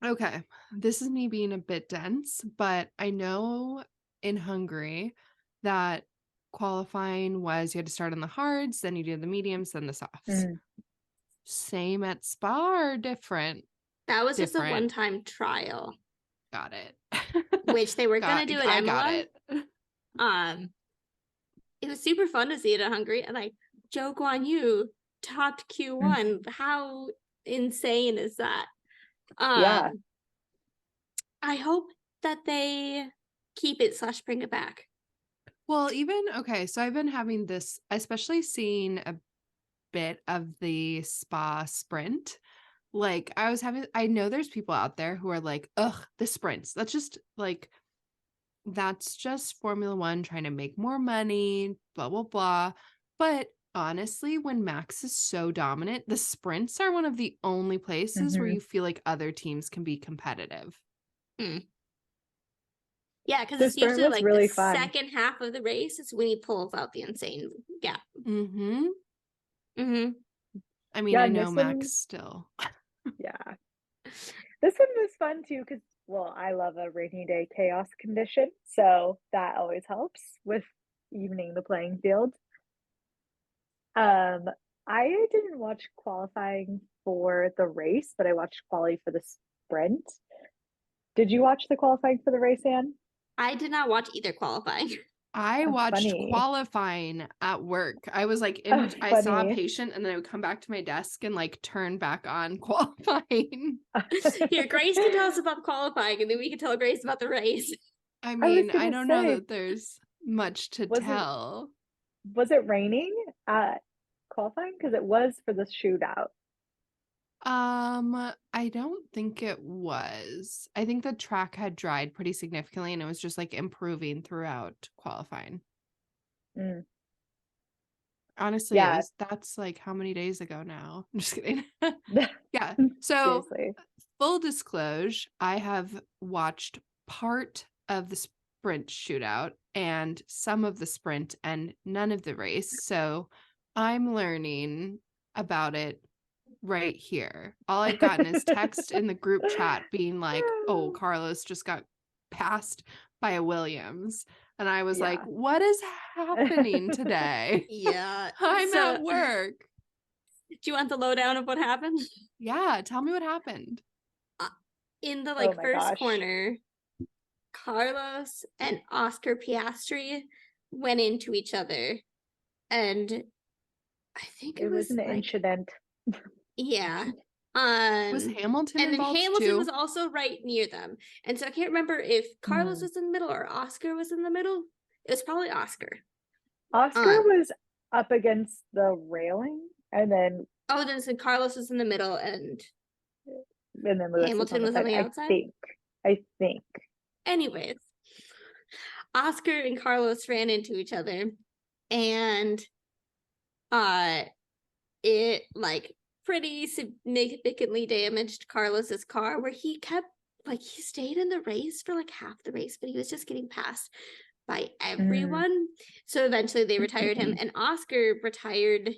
Okay. This is me being a bit dense, but I know in Hungary that qualifying was you had to start on the hards, then you do the mediums, then the softs. Mm. Same at Spa or different? That was just a Different. one-time trial, Got it. which they were gonna do at I got Imola. it. It was super fun to see it at Hungary, and like Joe Guan Yu topped Q1. How insane is that? Yeah. I hope that they keep it / bring it back. Well, okay, so I've been having this, especially seeing a bit of the spa sprint. Like I know there's people out there who are like, ugh, the sprints. That's just Formula One trying to make more money, blah, blah, blah. But honestly, when Max is so dominant, the sprints are one of the only places where Mhm. you feel like other teams can be competitive. Yeah, because The it's sprint usually was like really the fun. second half of the race is when he pulls out the insane gap. Mm-hmm. Mm-hmm. I mean, Yeah, I and know this Max one- still. Yeah. This one was fun too because, well, I love a rainy day chaos condition, so that always helps with evening the playing field. I didn't watch qualifying for the race, but I watched quali for the sprint. Did you watch the qualifying for the race, Anne? I did not watch either qualifying. I Oh, watched funny. qualifying at work. I was like, Oh, I saw a funny. patient and then I would come back to my desk and like turn back on qualifying. Here, Grace can tell us about qualifying, and then we can tell Grace about the race. I was mean, I gonna don't know say, that there's much to was it- tell. Was it raining at qualifying? Because it was for the shootout. I don't think it was. I think the track had dried pretty significantly and it was just like improving throughout qualifying. Mm. Honestly, Yeah. that's like how many days ago now? I'm just kidding. Yeah. So Seriously. full disclosure, I have watched part of the sprint shootout and some of the sprint and none of the race. So I'm learning about it right here. All I've gotten is text in the group chat being like, oh, Carlos just got passed by a Williams. And I was like, Yeah. what is happening today? Yeah. I'm So, at work. do you want the lowdown of what happened? Yeah, tell me what happened. In the Oh my first gosh. corner, Carlos and Oscar Piastri went into each other, and I think It was an like, incident. yeah. Was Hamilton and then involved Hamilton too? was also right near them, and so I can't remember if Carlos Hmm. was in the middle or Oscar was in the middle. It was probably Oscar. Oscar was up against the railing, and then then so Carlos was in the middle, and Lewis Hamilton was was on on the the outside? side. I think. Anyways, Oscar and Carlos ran into each other, and it like pretty significantly damaged Carlos's car, where he kept he stayed in the race for like half the race, but he was just getting passed by everyone. So eventually they retired him, and Oscar retired.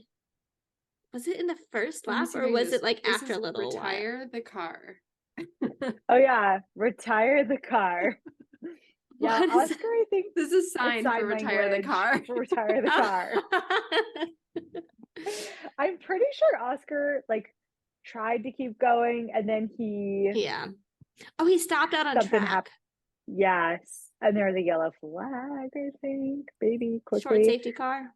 Was it in the first lap, or was it like after a little while? Retire the car. Oh yeah, retire the car. Yeah, What is Oscar, I think This is sign for sign retire the language car. for retire the car. I'm pretty sure Oscar tried to keep going, and then he Yeah. Oh, he stopped out on something track. happened. Yes, and there's a yellow flag. I think maybe Short quickly. safety car.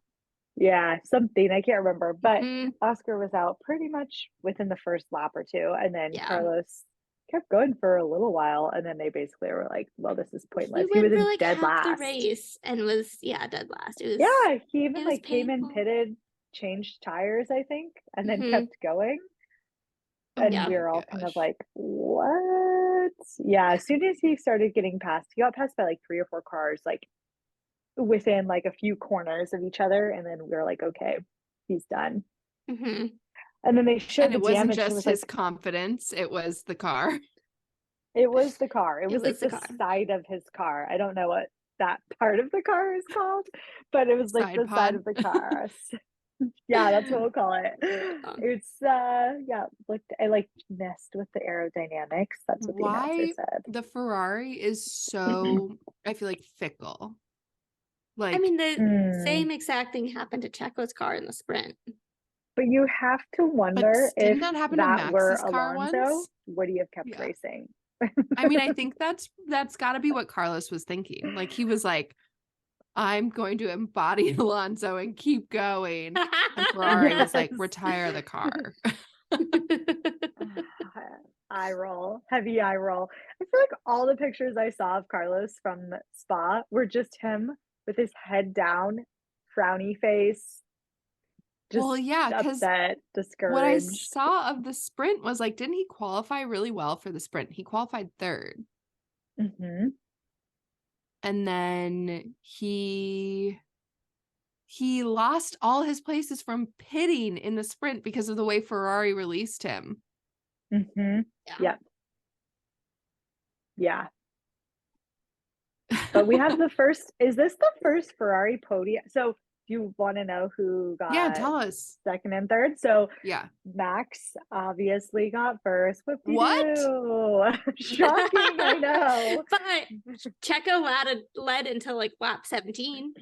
Yeah, something I can't remember, but Mhm. Oscar was out pretty much within the first lap or two, and then Yeah. Carlos kept going for a little while, and then they basically were like, "Well, this is pointless." He He went was for in like dead half the last. race and was dead last. It was Yeah, he even it was came in, painful. pitted, changed tires, I think, and then Mhm. kept going. Oh And Yeah. we were all kind of like, "What?" Yeah, as soon as he started getting past, he got passed by like 3 or 4 cars, like within like a few corners of each other, and then we were like, "Okay, he's done." Mhm. And then they showed And the it wasn't damage. It just was his like confidence, it was the car. it was the car. It It was like was the the car. side of his car. I don't know what that part of the car is called, but it was like Side the pod. side of the car. Yeah, that's what we'll call it. It's yeah, I messed with the aerodynamics. That's what the announcer Why said. the Ferrari is so, I feel like, fickle. Like, I mean, the same exact thing happened to Checo's car in the sprint. But you have to wonder but didn't if that happen to that were Max's car Alonso, once? would he have kept Yeah. racing? I mean, I think that's got to be what Carlos was thinking. Like, he was like, I'm going to embody Alonso and keep going. And Ferrari was like, Yes. retire the car. Eye roll, heavy eye roll. I feel like all the pictures I saw of Carlos from Spa were just him with his head down, frowny face, just Well, yeah, because upset, what I discouraged. saw of the sprint was like, didn't he qualify really well for the sprint? He qualified third. Mm-hmm. And then he lost all his places from pitting in the sprint because of the way Ferrari released him. Mm-hmm. Yeah. Yep. Yeah. But we have the first, is this the first Ferrari podium? So do you want to know who got Yeah, tell us. second and third? So Yeah. Max obviously got first. What? Shocking, I know. But Checo led until like lap 17.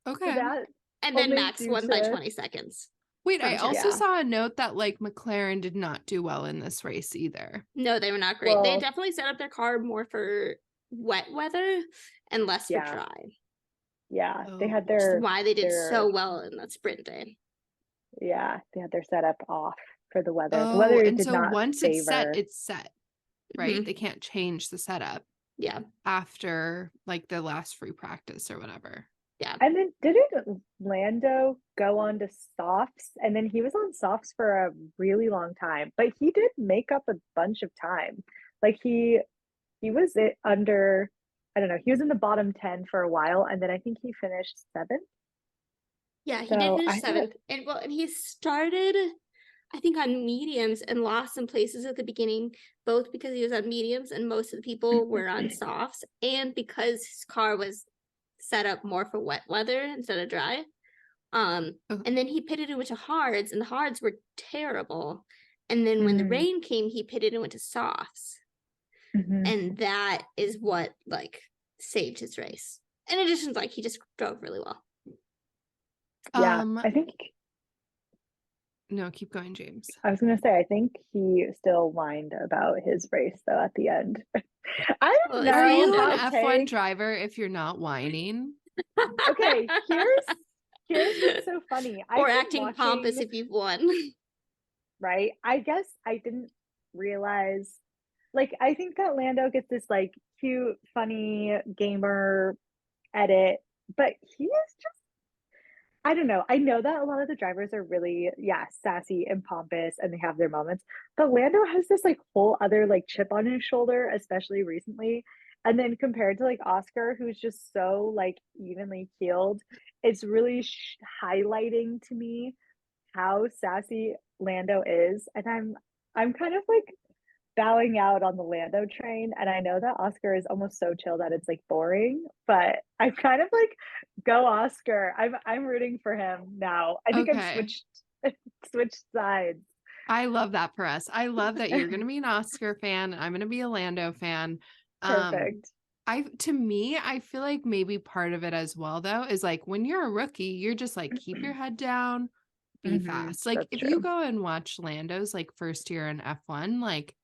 Okay. That And then only Max due won by to- 20 seconds. Wait, I from also Checo. saw a note that like McLaren did not do well in this race either. No, they were not great. They Well- definitely set up their car more for wet weather and less Yeah. for dry. Yeah, they had Oh. Which is their why they did their- so well in that sprint day. yeah, they had their setup off for the weather. The Oh, weather and did so not once favor. it's set, right? Mhm. They can't change the setup Yeah. after like the last free practice or whatever. Yeah. And then didn't Lando go on to softs? And then he was on softs for a really long time, but he did make up a bunch of time. Like he was under, I don't know, he was in the bottom 10 for a while, and then I think he finished 7th. Yeah, he did So finish I thought, 7th. And he started, I think, on mediums and lost some places at the beginning, both because he was on mediums and most of the people were on softs, and because his car was set up more for wet weather instead of dry. Oh. And then he pitted and went to hards, and the hards were terrible. And then when the Mhm. rain came, he pitted and went to softs. Mhm. And that is what like saved his race. In addition, like he just drove really well. Yeah, I think No, keep going, James. I was gonna say, I think he still whined about his race though at the end. I don't Well, know. if Are you an hot F1 take. driver if you're not whining? Okay, here's what's so funny. I've or been acting pompous watching- if you've won. right? I guess I didn't realize, like, I think that Lando gets this like cute, funny gamer edit, but he is just, I don't know. I know that a lot of the drivers are really, yeah, sassy and pompous and they have their moments, but Lando has this like whole other like chip on his shoulder, especially recently. And then compared to like Oscar, who's just so like evenly keeled, it's really highlighting to me how sassy Lando is. And I'm kind of like bowing out on the Lando train. And I know that Oscar is almost so chill that it's like boring, but I'm kind of like, go Oscar. I'm rooting for him now. I think I've Okay. switched sides. I love that for us. I love that you're going to be an Oscar fan. I'm going to be a Lando fan. Perfect. To me, I feel like maybe part of it as well, though, is like when you're a rookie, you're just like, keep your head down, be Mhm, fast. Like that's if true. you go and watch Lando's like first year in F1, like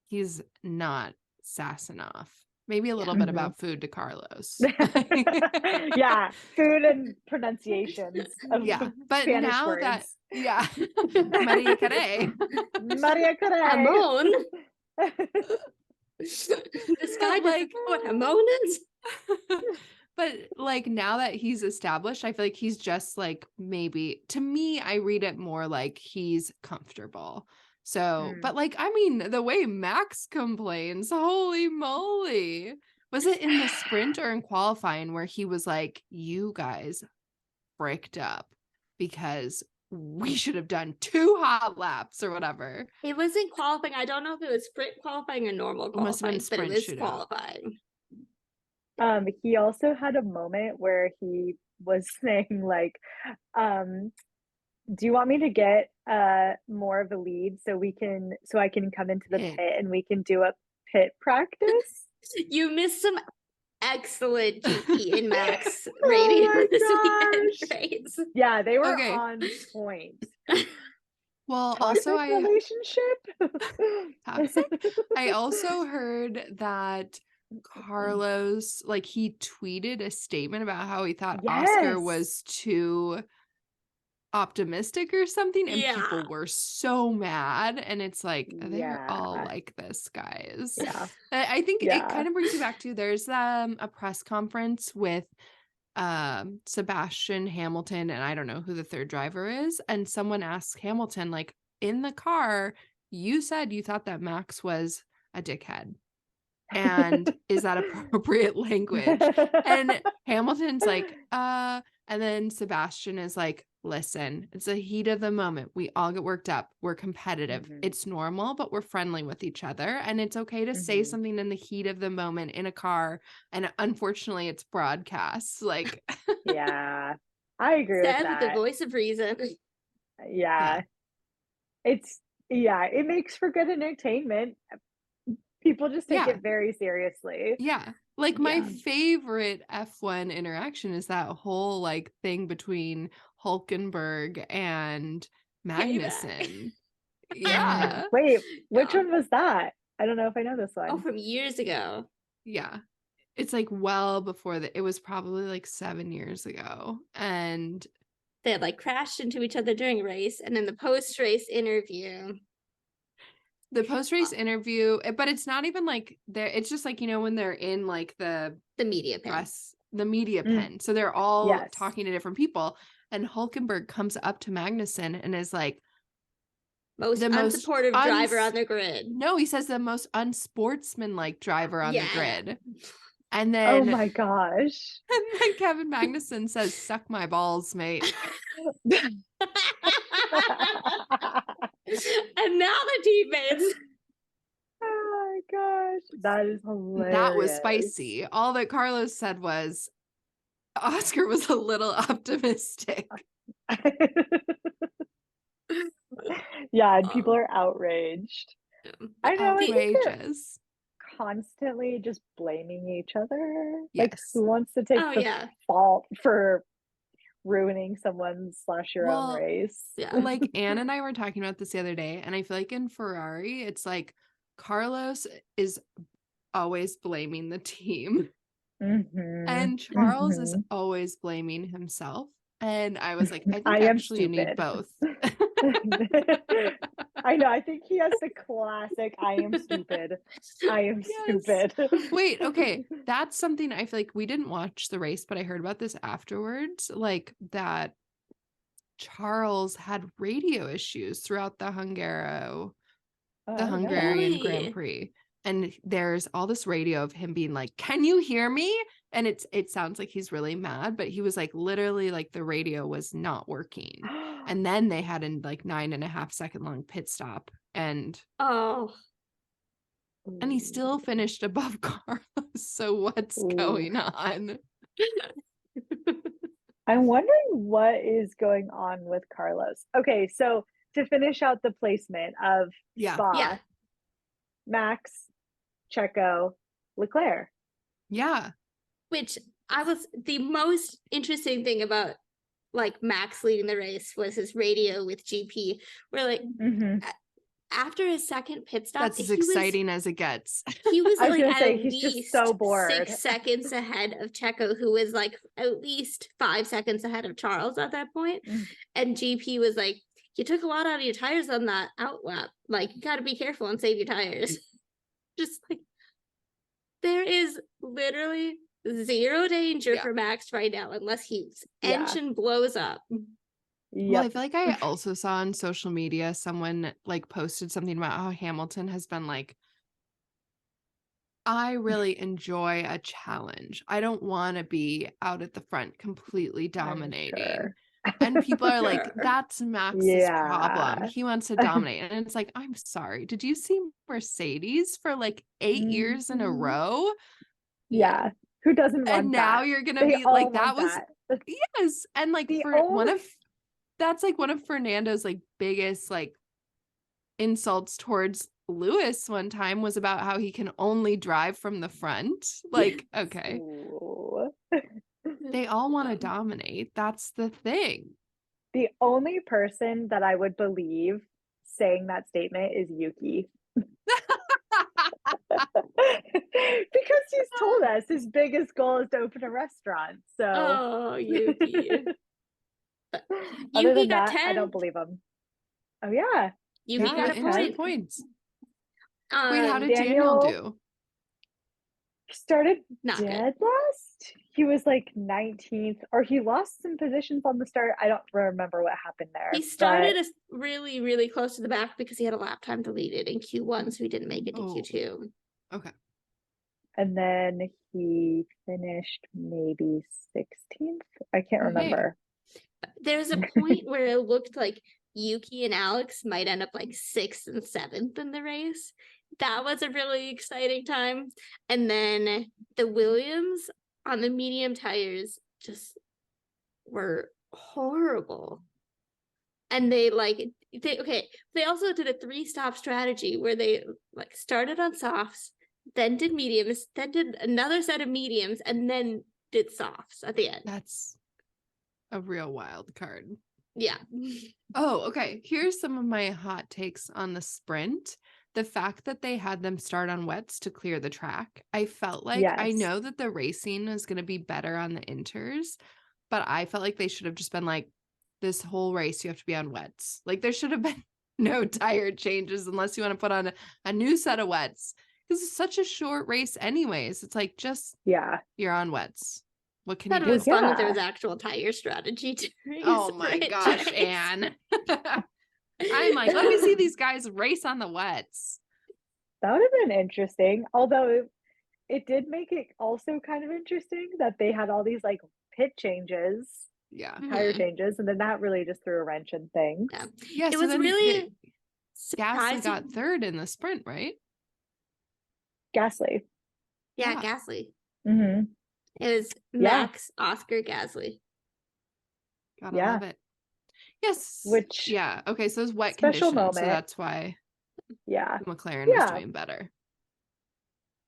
he's not sass enough. Maybe a little bit Mhm. about food to Carlos. Yeah, food and pronunciations of Yeah, but Spanish now words. that, yeah, Maria Carey. Maria Carey. Hamon. This guy But, doesn't like, know what Hamon is. but like now that he's established, I feel like he's just like maybe to me, I read it more like he's comfortable. So, but like, I mean, the way Max complains, holy moly. Was it in the sprint or in qualifying where he was like, you guys bricked up because we should have done 2 hot laps or whatever? It wasn't qualifying. I don't know if it was sprint qualifying or normal It must have been qualifying, but it sprint was shootout. qualifying. He also had a moment where he was saying like, do you want me to get more of a lead so I can come into the Pit. pit and we can do a pit practice? You missed some excellent GP and Max Oh rating my this gosh. weekend grades. Yeah, they were Okay. on point. Well, Toxic also relationship. Toxic? I also heard that Carlos, like he tweeted a statement about how he thought Oscar Yes. was too optimistic or something, and Yeah. people were so mad. And it's like they're all Yeah. like this, guys. Yeah. I think it Yeah. kind of brings you back to there's a press conference with Sebastian, Hamilton, and I don't know who the third driver is, and someone asked Hamilton, like, in the car you said you thought that Max was a dickhead, and is that appropriate language? And Hamilton's like, and then Sebastian is like, listen, it's the heat of the moment. We all get worked up. We're competitive. Mhm. It's normal, but we're friendly with each other. And it's okay to say Mhm. something in the heat of the moment in a car. And unfortunately, it's broadcast. Like, Yeah. I agree with Sadly, the that. voice of reason. Yeah. It makes for good entertainment. People just take Yeah. it very seriously. Yeah. Like my Yeah. favorite F1 interaction is that whole like thing between Hulkenberg and Magnussen. Yeah. Wait, which Yeah. one was that? I don't know if I know this one. Oh, from years ago. Yeah. It's like well before it was probably like 7 years ago. And They had like crashed into each other during a race, and then the post-race interview. the post-race interview, but it's not even like there, it's just like, when they're in like the The media pen. press. the media pen. So they're all Yes. talking to different people. And Hulkenberg comes up to Magnussen and is like, most the most unsupportive driver on the grid. no, he says the most unsportsmanlike driver on the grid. And Oh then, my gosh. and then Kevin Magnussen says, "Suck my balls, mate." And now the teammates. Oh my gosh. That is hilarious. That was spicy. All that Carlos said was Oscar was a little optimistic. Yeah, and people are outraged. I know, I think they're Outrageous. constantly just blaming each other. Like, Yes. who wants to take Oh, the yeah. fault for ruining someone's / your own race? Yeah. Like Anne and I were talking about this the other day, and I feel like in Ferrari, it's like Carlos is always blaming the team, Mhm, and Charles is mhm. always blaming himself. And I was like, I think I am actually you need stupid. both. I know. I think he has the classic "I am stupid. I am Yes. stupid." Wait, okay. That's something I feel like we didn't watch the race, but I heard about this afterwards. Like that Charles had radio issues throughout the Oh, I the didn't know that. Hungarian Really? Grand Prix. And there's all this radio of him being like, "Can you hear me?" And it sounds like he's really mad, but he was like literally like the radio was not working. And then they had a like 9.5 second long pit stop, and Oh, he still finished above Carlos. So what's going on? I'm wondering what is going on with Carlos. Okay, so to finish out the placement of Yeah. Spa, yeah. Max, Checo, Leclerc. Yeah. Which I was the most interesting thing about like Max leading the race was his radio with GP, where like Mhm. after his second pit stop, That's as exciting as it gets. He was I was like gonna say, at he's just least so bored. 6 seconds ahead of Checo, who was like at least 5 seconds ahead of Charles at that point. Mm. And GP was like, "You took a lot out of your tires on that out lap. Like, you got to be careful and save your tires." Just like there is literally zero danger for Max right now unless his engine blows up. Well, I feel like I also saw on social media someone like posted something about how Hamilton has been like, I really enjoy a challenge. I don't want to be out at the front completely dominating. Sure. And people are like, that's Max's Yeah. problem. He wants to dominate. And it's like, I'm sorry. Did you see Mercedes for like 8 years in a Mhm. row? Yeah. Who doesn't want And now that? you're gonna They be all like, that want was that. yes. And like The for one only- of that's like one of Fernando's like biggest like insults towards Lewis one time was about how he can only drive from the front. Like, okay. Ooh. They all want to dominate. That's the thing. The only person that I would believe saying that statement is Yuki. Because he's told us his biggest goal is to open a restaurant. So Oh, Yuki. other Yuki than got that, 10. I don't believe him. Oh yeah. Yuki Yeah, got a insane point. points. Wait, how did Daniel Daniel do? He started Not good. dead last. He was like 19th, or he lost some positions on the start. I don't remember what happened there. He started really, really close to the back because he had a lap time deleted in Q1, so he didn't make it to Q2. Okay. And then he finished maybe 16th. I can't Okay. remember. There's a point where it looked like Yuki and Alex might end up like 6th and 7th in the race. That was a really exciting time. And then the Williams on the medium tires just were horrible. And they also did a 3-stop strategy where they like started on softs, then did mediums, then did another set of mediums, and then did softs at the end. That's a real wild card. Yeah. Oh, okay. Here's some of my hot takes on the sprint. The fact that they had them start on wets to clear the track. I felt like I Yes. know that the racing is going to be better on the inters, but I felt like they should have just been like, this whole race, you have to be on wets. Like there should have been no tire changes unless you want to put on a new set of wets. Because it's such a short race anyways. It's like just, Yeah. you're on wets. What can Thought he it do? was fun that there Yeah. was actual tire strategy to race Oh my gosh, franchise. Anne. I'm like, let me see these guys race on the wets. That would have been interesting. Although it did make it also kind of interesting that they had all these like pit changes, Yeah. tire Mhm. changes, and then that really just threw a wrench in things. Yeah. Yeah. It So was then really Gasly surprising. got third in the sprint, right? Gasly. Yeah, Yeah. Gasly. Mm-hmm. It was Yeah. Max, Oscar, Gasly. Gotta Yeah. love it. Yes. Which Yeah. Okay. So it's wet special conditions. So moment. that's why Yeah. the McLaren was Yeah. doing better.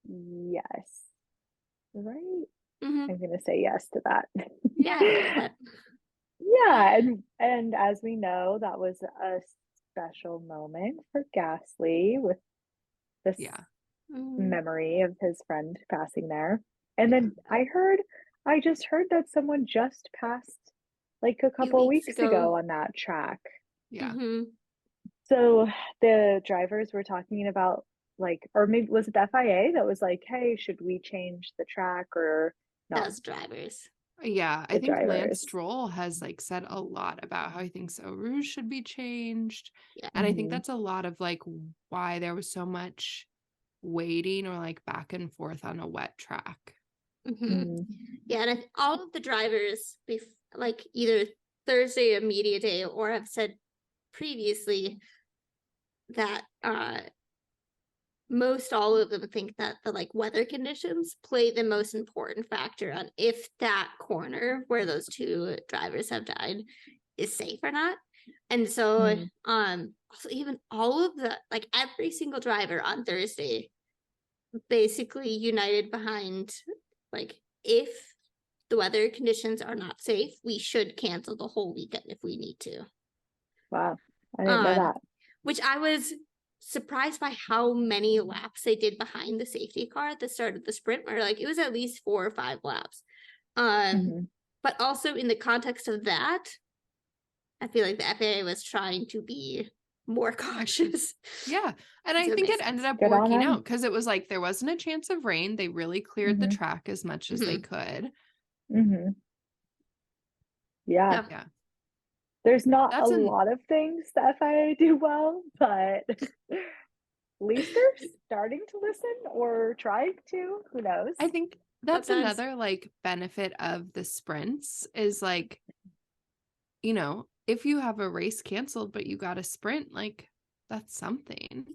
Yes. Right. Mhm. I'm gonna say yes to that. Yeah, I love that. Yeah, and as we know, that was a special moment for Gasly with this Yeah. Mhm. memory of his friend passing there. And then I just heard that someone just passed like a couple of weeks weeks ago. ago on that track. Yeah. Mhm. So the drivers were talking about like, or maybe was it the FIA that was like, hey, should we change the track or not? Those drivers. Yeah. I The think Lance drivers. Stroll has like said a lot about how he thinks Eau Rouge should be changed. Yeah. And I think Mhm. that's a lot of like why there was so much waiting or like back and forth on a wet track. Mhm. Mhm. Yeah, and all of the drivers, like either Thursday or media day, or have said previously that most all of them think that the like weather conditions play the most important factor on if that corner where those two drivers have died is safe or not. And so Mhm. also even all of the like every single driver on Thursday basically united behind like if the weather conditions are not safe, we should cancel the whole weekend if we need to. Wow. I didn't know that. Which I was surprised by how many laps they did behind the safety car at the start of the sprint, where like it was at least 4 or 5 laps. Mhm. But also in the context of that, I feel like the FAA was trying to be more cautious. Yeah. And I So it think makes it ended sense. up Good on working them. out because it was like there wasn't a chance of rain. They really cleared the Mhm. track as much as they could. Mhm. Yeah. Yeah. Yeah. There's not a That's an lot of things the FIA do well, but at least they're starting to listen or trying to. Who knows? I think that's Sometimes. another like benefit of the sprints is like, you know, if you have a race canceled but you got a sprint, like that's something.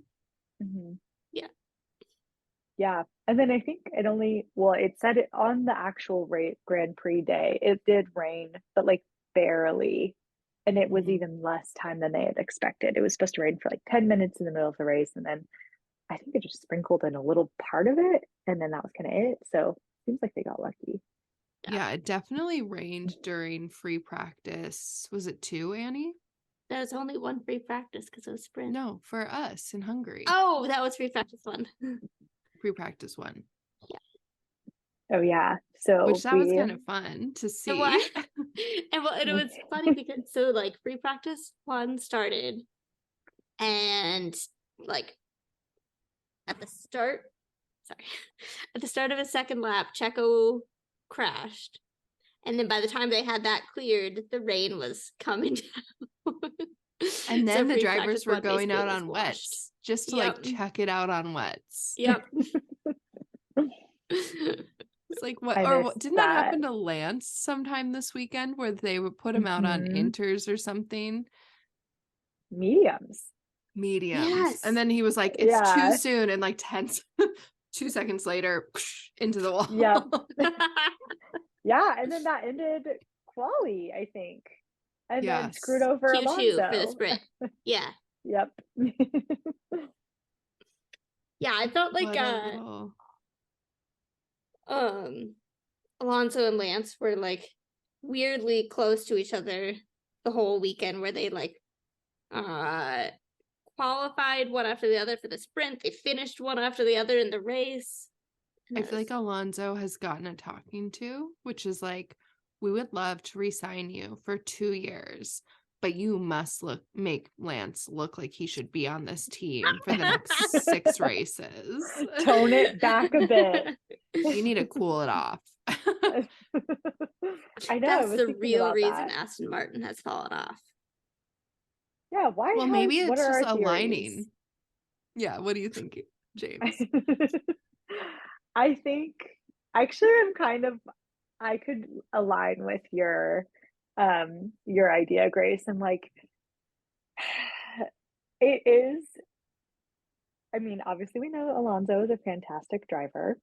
Mhm. Yeah. Yeah. And then I think it said it on the actual Grand Prix day. It did rain, but like barely. And it was Mhm. even less time than they had expected. It was supposed to rain for like 10 minutes in the middle of the race. And then I think it just sprinkled in a little part of it. And then that was kind of it. So it seems like they got lucky. Yeah, it definitely rained during free practice. Was it 2, Annie? There was only one free practice because it was sprint. No, for us in Hungary. Oh, that was free practice 1. Free practice 1. Oh, yeah. So Which that was kind of fun to see. And it was funny because so like free practice 1 started and like at the start of his second lap, Checo crashed. And then by the time they had that cleared, the rain was coming down. And then the free drivers practice were 1 going basically out was on washed. wets just to Yep. like check it out on wets. Yep. It's like what I or missed didn't that that. happen to Lance sometime this weekend where they would put him out on Mhm. inters or something? Mediums. Mediums. Yes. And then he was like, it's Yeah. too soon. And like 2 seconds later, into the wall. Yep. Yeah. And then that ended quali, I think. And then screwed Yes. over Q2 Alonso. for the sprint. Yeah. Yep. Yeah, I felt like What a little... Alonso and Lance were like weirdly close to each other the whole weekend, where they like qualified one after the other for the sprint. They finished one after the other in the race. I feel like Alonso has gotten a talking to, which is like, we would love to re-sign you for 2 years, but you must make Lance look like he should be on this team for the next 6 races. Tone it back a bit. You need to cool it off. I know. I That's was the thinking real about reason that. Aston Martin has fallen off. Yeah, why Well, has, maybe what it's are just our aligning. theories? Yeah, what do you think, James? I think actually I could align with your idea, Grace. And like it is, I mean, obviously we know Alonso is a fantastic driver,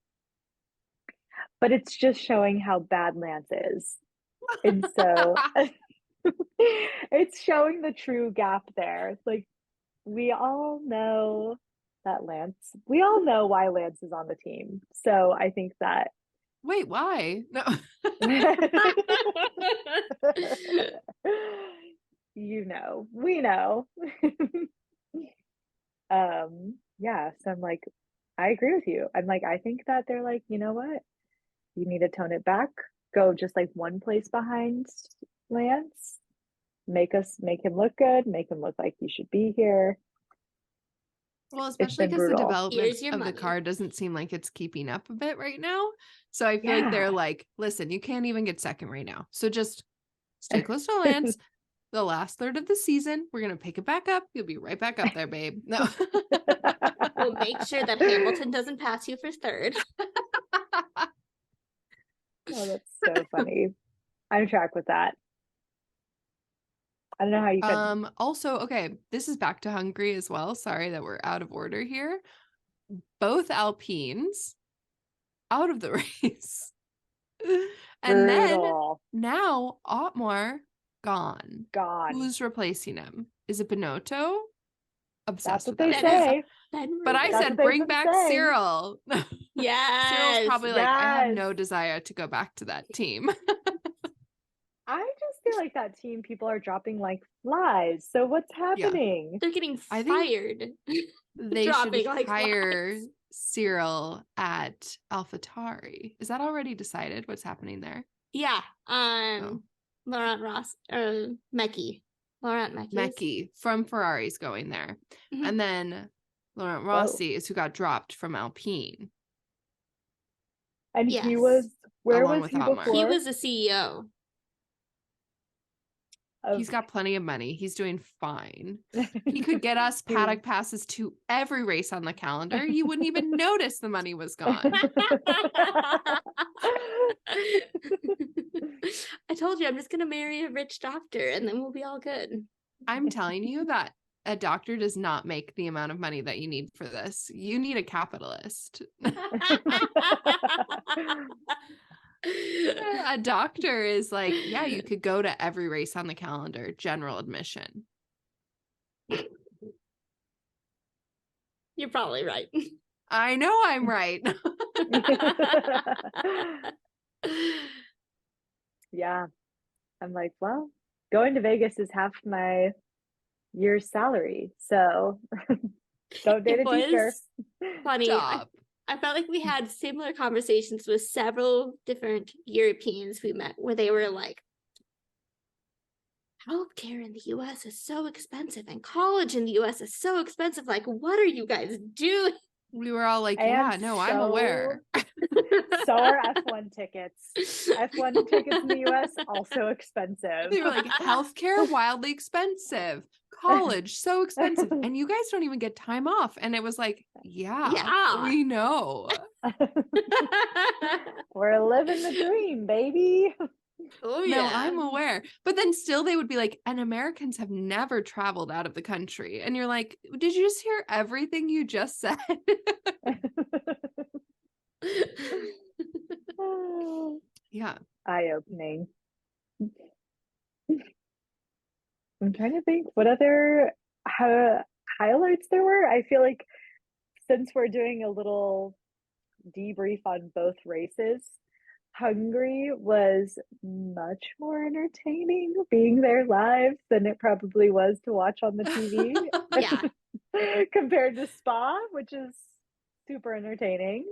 but it's just showing how bad Lance is. And so it's showing the true gap there. It's like we all know we all know why Lance is on the team. So I think that Wait, why? No. we know. Yeah, so I'm like, I agree with you. I'm like, I think that they're like, you know what? You need to tone it back. Go just like one place behind Lance. Make him look good. Make him look like he should be here. Well, It's especially been because the brutal. development Here's your of the money. car doesn't seem like it's keeping up a bit right now. So I feel like Yeah. they're like, listen, you can't even get second right now. So just stay close to Lance. The last third of the season, we're gonna pick it back up. You'll be right back up there, babe. No. We'll make sure that Hamilton doesn't pass you for third. Oh, that's so funny. I'm on track with that. I don't know how you could. Also, okay, this is back to Hungary as well. Sorry that we're out of order here. Both Alpines out of the race. And Brutal. then now Otmar gone. Gone. Who's replacing him? Is it Binotto? That's Obsessed what with they that. say. But I That's said what they've bring been back saying. Cyril. Cyril's Yes. probably like, I have Yes. no desire to go back to that team. I just feel like that team people are dropping like flies. So what's happening? They're getting I think fired. They Dropping should like hire flies. Cyril at AlphaTauri. Is that already decided what's happening there? Yeah. Oh. Laurent Ross or Mecchi. Laurent Mecchi. Mecchi from Ferrari's going there. Mhm. And then Laurent Rossi is who got dropped from Alpine. And Yes. he was, where Along was with he Otmar. before? He was the CEO. He's got plenty of money. He's doing fine. He could get us paddock passes to every race on the calendar. You wouldn't even notice the money was gone. I told you I'm just gonna marry a rich doctor and then we'll be all good. I'm telling you that a doctor does not make the amount of money that you need for this. You need a capitalist. A doctor is like, yeah, you could go to every race on the calendar, general admission. You're probably right. I know I'm right. Yeah. I'm like, well, going to Vegas is half my year's salary. So don't date It a teacher. was funny. Stop. I felt like we had similar conversations with several different Europeans we met where they were like, healthcare in the US is so expensive and college in the US is so expensive. Like, what are you guys doing? We were all like, And yeah, no, I'm aware. So are F1 tickets. F1 tickets in the US also expensive. They were like, healthcare, wildly expensive. College, so expensive. And you guys don't even get time off. And it was like, yeah. We know. We're living the dream, baby. Oh, No, yeah. I'm aware. But then still they would be like, and Americans have never traveled out of the country. And you're like, did you just hear everything you just said? Yeah. Eye-opening. I'm trying to think what other highlights there were. I feel like since we're doing a little debrief on both races, Hungary was much more entertaining being there live than it probably was to watch on the TV. Yeah. Compared to Spa, which is super entertaining.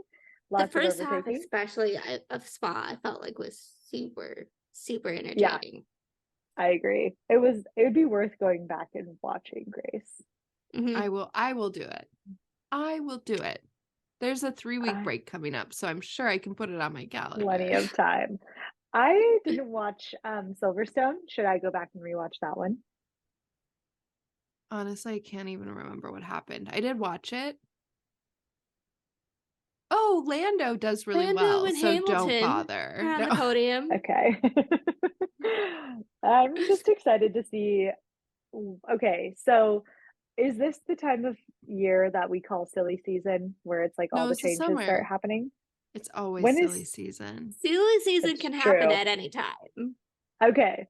Lots the first of half, overtaking. especially of Spa, I felt like was super, super entertaining. I agree. It would be worth going back and watching, Grace. Mhm. I will do it. I will do it. There's a 3-week break coming up, so I'm sure I can put it on my calendar. Plenty of time. I didn't watch Silverstone. Should I go back and rewatch that one? Honestly, I can't even remember what happened. I did watch it. Oh, Lando does really Lando well, and so don't Hamilton bother. are on the No. podium. Okay. I'm just excited to see. Okay, so is this the time of year that we call silly season, where it's like all No, the it's the changes start summer. happening? It's always When silly is season. Silly season It's can happen true. at any time. Okay,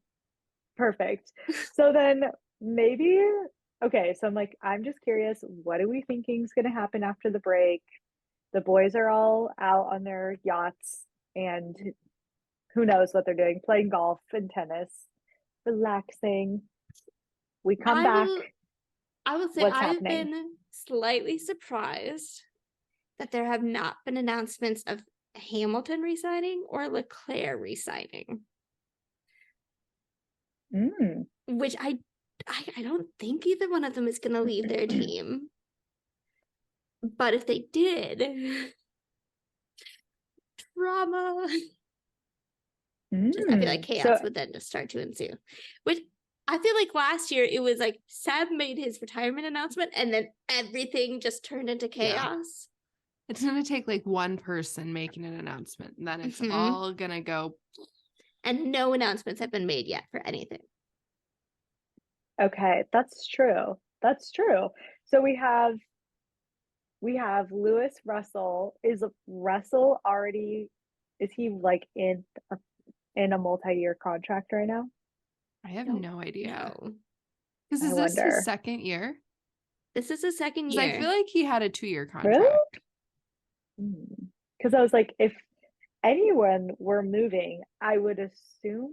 perfect. So then maybe, okay, so I'm just curious, what are we thinking is going to happen after the break? The boys are all out on their yachts, and who knows what they're doing, playing golf and tennis, relaxing. We come back. I will say What's I've happening? been slightly surprised that there have not been announcements of Hamilton resigning or Leclerc resigning, Mm. which I don't think either one of them is going to leave their team. But if they did, drama. I feel like chaos would then just start to ensue. Which I feel like last year it was like Seb made his retirement announcement and then everything just turned into chaos. It's going to take like one person making an announcement, and then it's all going to go. And no announcements have been made yet for anything. Okay, that's true. That's true. So we have Lewis Russell. Is Russell already, is he like in a multi-year contract right now? I have no idea. No. Because is this his second year? This is his second year. I feel like he had a 2-year contract. Really? Because I was like, if anyone were moving, I would assume,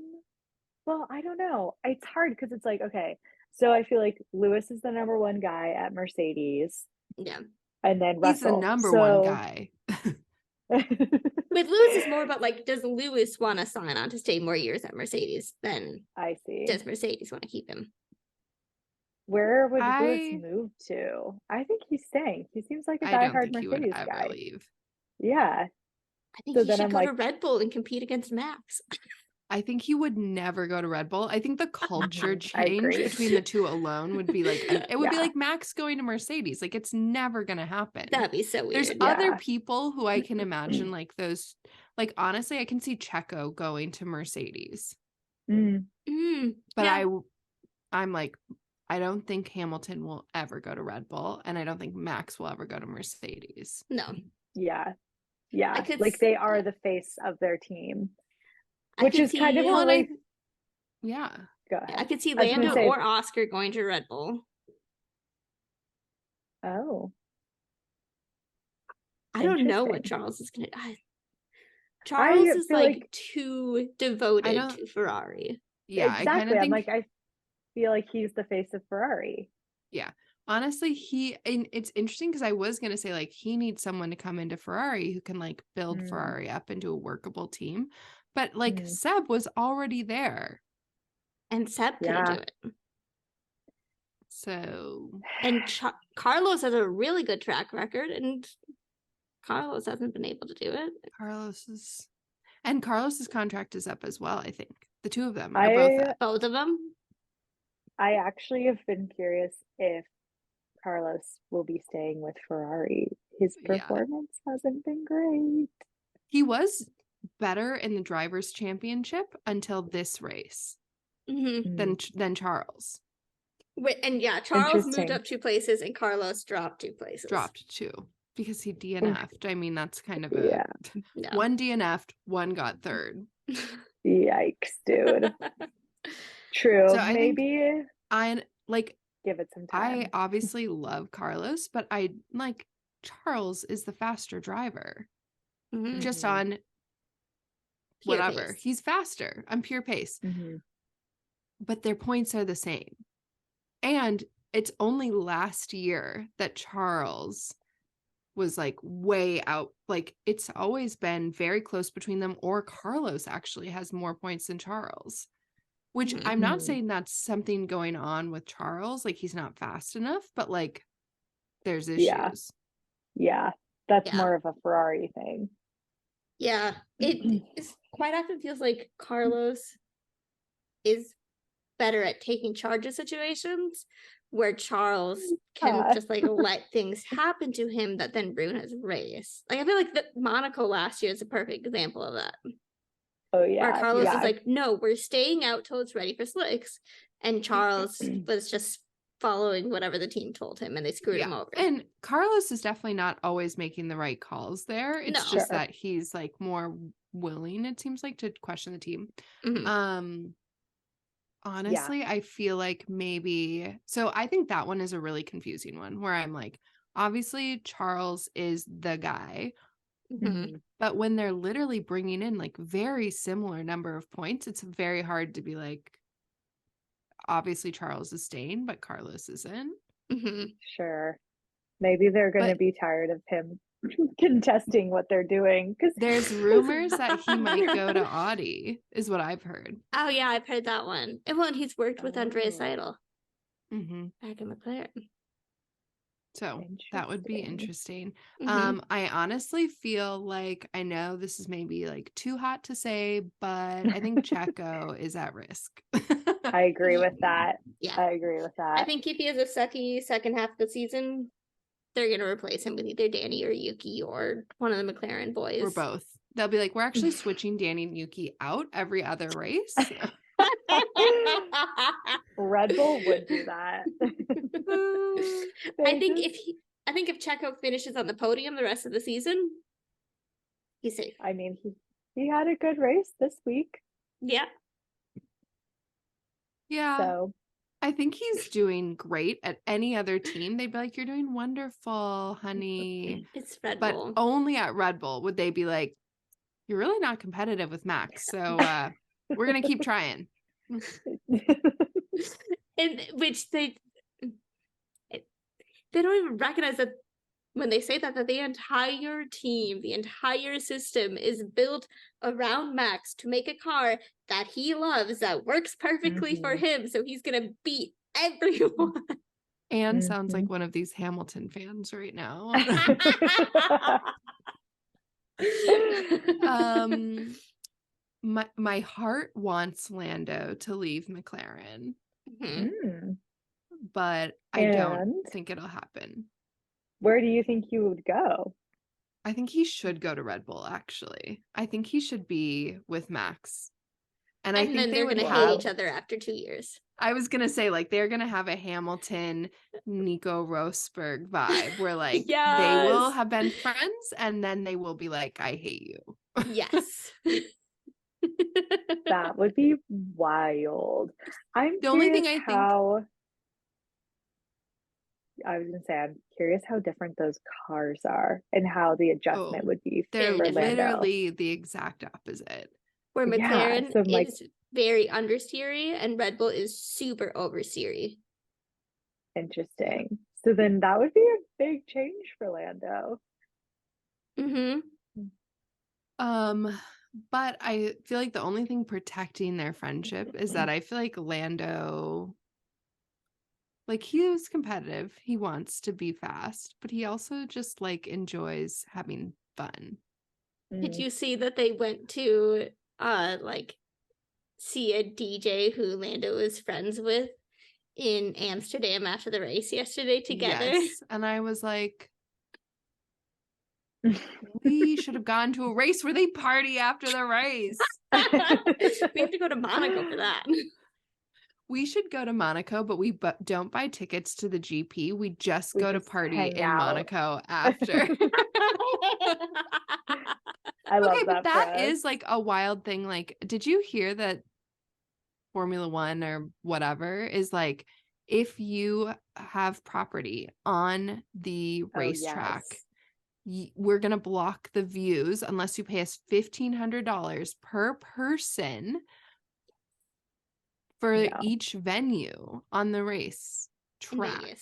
well, I don't know. It's hard because it's like, okay, so I feel like Lewis is the number one guy at Mercedes. Yeah. And then Russell. He's the number one guy. With Lewis, it's more about like, does Lewis want to sign on to stay more years at Mercedes than I see. Does Mercedes want to keep him? Where would Lewis move to? I think he's staying. He seems like a diehard Mercedes guy. Leave. Yeah. I think he should go to Red Bull and compete against Max. I think he would never go to Red Bull. I think the culture change between the two alone would be like, it would be like Max going to Mercedes. Like, it's never going to happen. That'd be so weird. There's other people who I can imagine, like those, like, honestly, I can see Checo going to Mercedes. But I'm like, I don't think Hamilton will ever go to Red Bull, and I don't think Max will ever go to Mercedes. No. Yeah. Yeah. Like, they are the face of their team. Which is kind of how yeah. Go ahead. I could see Lando or Oscar going to Red Bull. Oh. I don't know what Charles is going to... Charles is like too devoted to Ferrari. Yeah, exactly. I feel like he's the face of Ferrari. Yeah. Honestly, it's interesting because I was going to say, like, he needs someone to come into Ferrari who can, like, build Ferrari up into a workable team. But, like, Seb was already there. And Seb couldn't do it. So. And Carlos has a really good track record, and Carlos hasn't been able to do it. Carlos's contract is up as well, I think. The two of them are both up. Both of them? I actually have been curious if Carlos will be staying with Ferrari. His performance hasn't been great. He was better in the Drivers' Championship until this race than Charles. And Charles moved up 2 places and Carlos dropped 2 places. Dropped 2 because he DNF'd. I mean, that's kind of a one DNF'd, one got 3rd. Yikes, dude. True. So maybe I like give it some time. I obviously love Carlos, but I like Charles is the faster driver. Just on pure whatever. Pace. He's faster on pure pace. But their points are the same. And it's only last year that Charles was like way out. Like, it's always been very close between them, or Carlos actually has more points than Charles. Which I'm not saying that's something going on with Charles, like he's not fast enough, but like there's issues. Yeah, That's Yeah. more of a Ferrari thing. Yeah, it is quite often feels like Carlos is better at taking charge of situations where Charles can just like let things happen to him that then ruin his race. Like I feel like the Monaco last year is a perfect example of that. Oh yeah. Where Carlos yeah. is like, no, we're staying out till it's ready for slicks. And Charles was just following whatever the team told him and they screwed him over. And Carlos is definitely not always making the right calls there. It's No. just Sure. that he's like more willing, it seems like, to question the team. Mhm. Honestly, I feel like maybe so I think that one is a really confusing one where I'm like, obviously Charles is the guy, Mhm. but when they're literally bringing in like very similar number of points, it's very hard to be like, obviously Charles is staying, but Carlos isn't. Mhm. Sure. Maybe they're going to But- be tired of him contesting what they're doing. Because There's rumors that he might go to Audi, is what I've heard. Oh yeah, I've heard that one. And well, and he's worked with Andreas Oh. Seidel Mm-hmm. back in McLaren. So that would be interesting. Mhm. I honestly feel like, I know this is maybe like too hot to say, but I think Checo is at risk. I agree with that. Yeah. I agree with that. I think if he has a sucky second half of the season, they're going to replace him with either Danny or Yuki or one of the McLaren boys. Or both. They'll be like, we're actually switching Danny and Yuki out every other race. Red Bull would do that. I think if Checo finishes on the podium the rest of the season, he's safe. I mean, he had a good race this week. Yeah. Yeah. So I think he's doing great. At any other team, they'd be like, you're doing wonderful, honey. It's Red But Bull. only at Red Bull would they be like, you're really not competitive with Max. So we're going to keep trying. And which they don't even recognize that when they say that the entire team, the entire system is built around Max to make a car that he loves, that works perfectly for him. So he's going to beat everyone. Anne sounds like one of these Hamilton fans right now. My heart wants Lando to leave McLaren, but I don't think it'll happen. Where do you think you would go? I think he should go to Red Bull, actually. I think he should be with Max. And I think then they're going to hate each other after 2 years. I was going to say, like, they're going to have a Hamilton, Nico Rosberg vibe where, like, they will have been friends and then they will be like, I hate you. Yes. That would be wild. I'm curious how different those cars are and how the adjustment would be They're for Lando. literally the exact opposite. Where McLaren so is very understeery and Red Bull is super oversteery. Interesting. So then that would be a big change for Lando. But I feel like the only thing protecting their friendship is that I feel like Lando, like, he is competitive. He wants to be fast, but he also just like enjoys having fun. Did you see that they went to like see a DJ who Lando was friends with in Amsterdam after the race yesterday together? Yes. And I was like, we should have gone to a race where they party after the race. We have to go to Monaco for that. We should go to Monaco, but we don't buy tickets to the GP. We just go to party in Monaco after. I love that. But that is like a wild thing. Like, did you hear that Formula One or whatever is like, if you have property on the racetrack, we're going to block the views unless you pay us $1,500 per person for each venue on the race track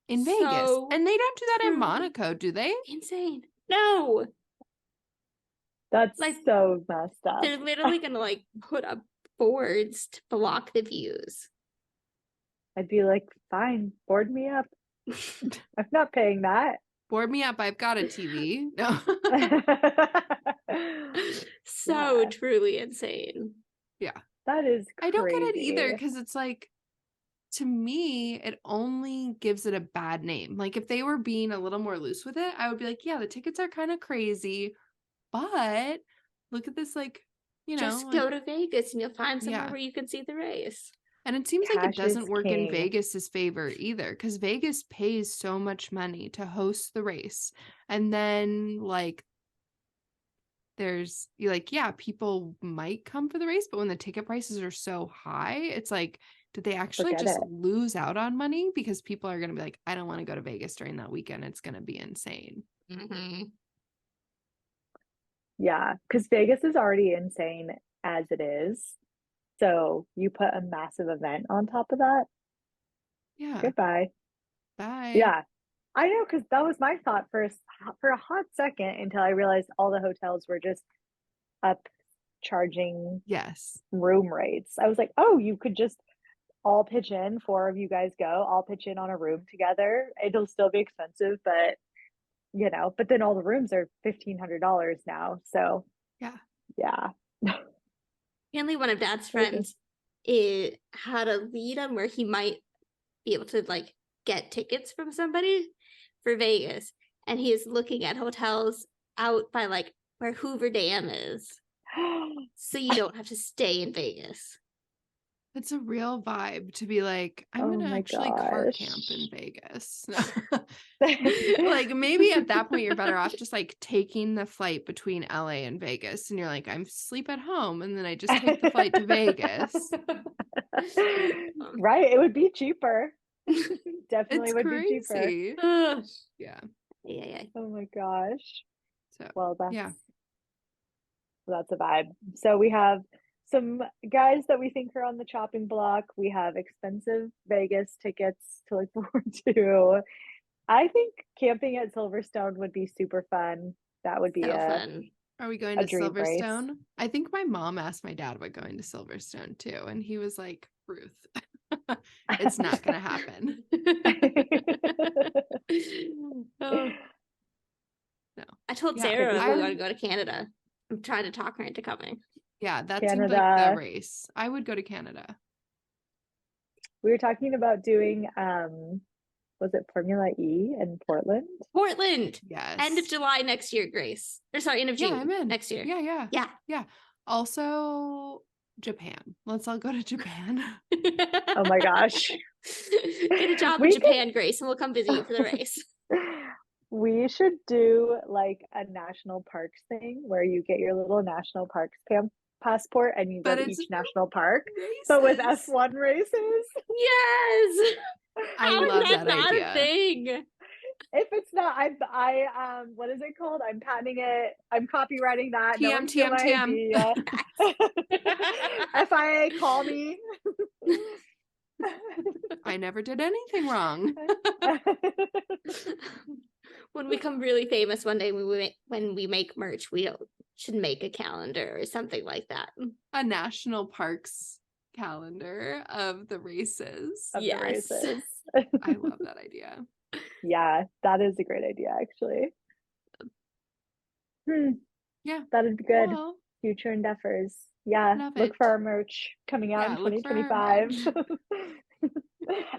in Vegas. And they don't do that in Monaco, do they? Insane. No. That's like so messed up. They're literally going to like put up boards to block the views. I'd be like, fine, board me up. I'm not paying that. Board me up. I've got a TV. No. So Yeah. truly insane. Yeah. That is I don't get it either crazy. because it's like, to me, it only gives it a bad name. Like if they were being a little more loose with it, I would be like, yeah, the tickets are kind of crazy, but look at this, like, Just like, go to Vegas and you'll find somewhere yeah. where you can see the race. And it seems like it Cash is doesn't work in king. Vegas's favor either, because Vegas pays so much money to host the race. And then like you're like, yeah, people might come for the race, but when the ticket prices are so high, it's like, did they actually Forget just it. lose out on money? Because people are going to be like, I don't want to go to Vegas during that weekend. It's going to be insane. Mm-hmm. Yeah, because Vegas is already insane as it is. So you put a massive event on top of that. Yeah. Goodbye. Bye. Yeah, I know, because that was my thought for a hot second until I realized all the hotels were just up charging Yes. room rates. I was like, oh, you could just all pitch in. 4 of you guys go. All pitch in on a room together. It'll still be expensive, but but then all the rooms are $1,500 now. So yeah. Apparently one of Dad's Crazy. friends had a lead on where he might be able to like get tickets from somebody for Vegas, and he is looking at hotels out by like where Hoover Dam is, so you don't have to stay in Vegas. It's a real vibe to be like, I'm Oh going to my actually car camp gosh. in Vegas. Like maybe at that point you're better off just like taking the flight between LA and Vegas, and you're like, I'm sleep at home, and then I just take the flight to Vegas. Right, it would be cheaper. Definitely It's would be cheaper. crazy. Yeah. Yeah. Oh my gosh. So Well, yeah. that's a vibe. So we have some guys that we think are on the chopping block. We have expensive Vegas tickets to look forward to. I think camping at Silverstone would be super fun. That would be So a fun. Are we going a to dream race. Silverstone? I think my mom asked my dad about going to Silverstone too, and he was like, Ruth, it's not gonna happen. Oh. No. I told Yeah, Sarah I we want to go to Canada. I'm trying to talk her into coming. Yeah, that seems like the Canada. race. I would go to Canada. We were talking about doing was it Formula E in Portland? Portland. Yes. End of July next year, Grace. Or sorry, end of June I'm in. next year. Yeah. Also, Japan. Let's all go to Japan. Oh my gosh. Get a job in Japan, Grace, and we'll come visit you for the race. We should do like a national parks thing where you get your little national parks passport and you go to each national park, but with F1 races. Yes. I love that idea. A thing? If it's not, I what is it called? I'm patenting it. I'm copywriting that. No one steal my idea. FIA, call me. I never did anything wrong. When we become really famous one day, when we make merch, we should make a calendar or something like that. A national parks calendar of the races. The races. I love that idea. Yeah, that is a great idea, actually. Yeah, that would be good. Well, future endeavors. Yeah, look for our merch coming out in 2025.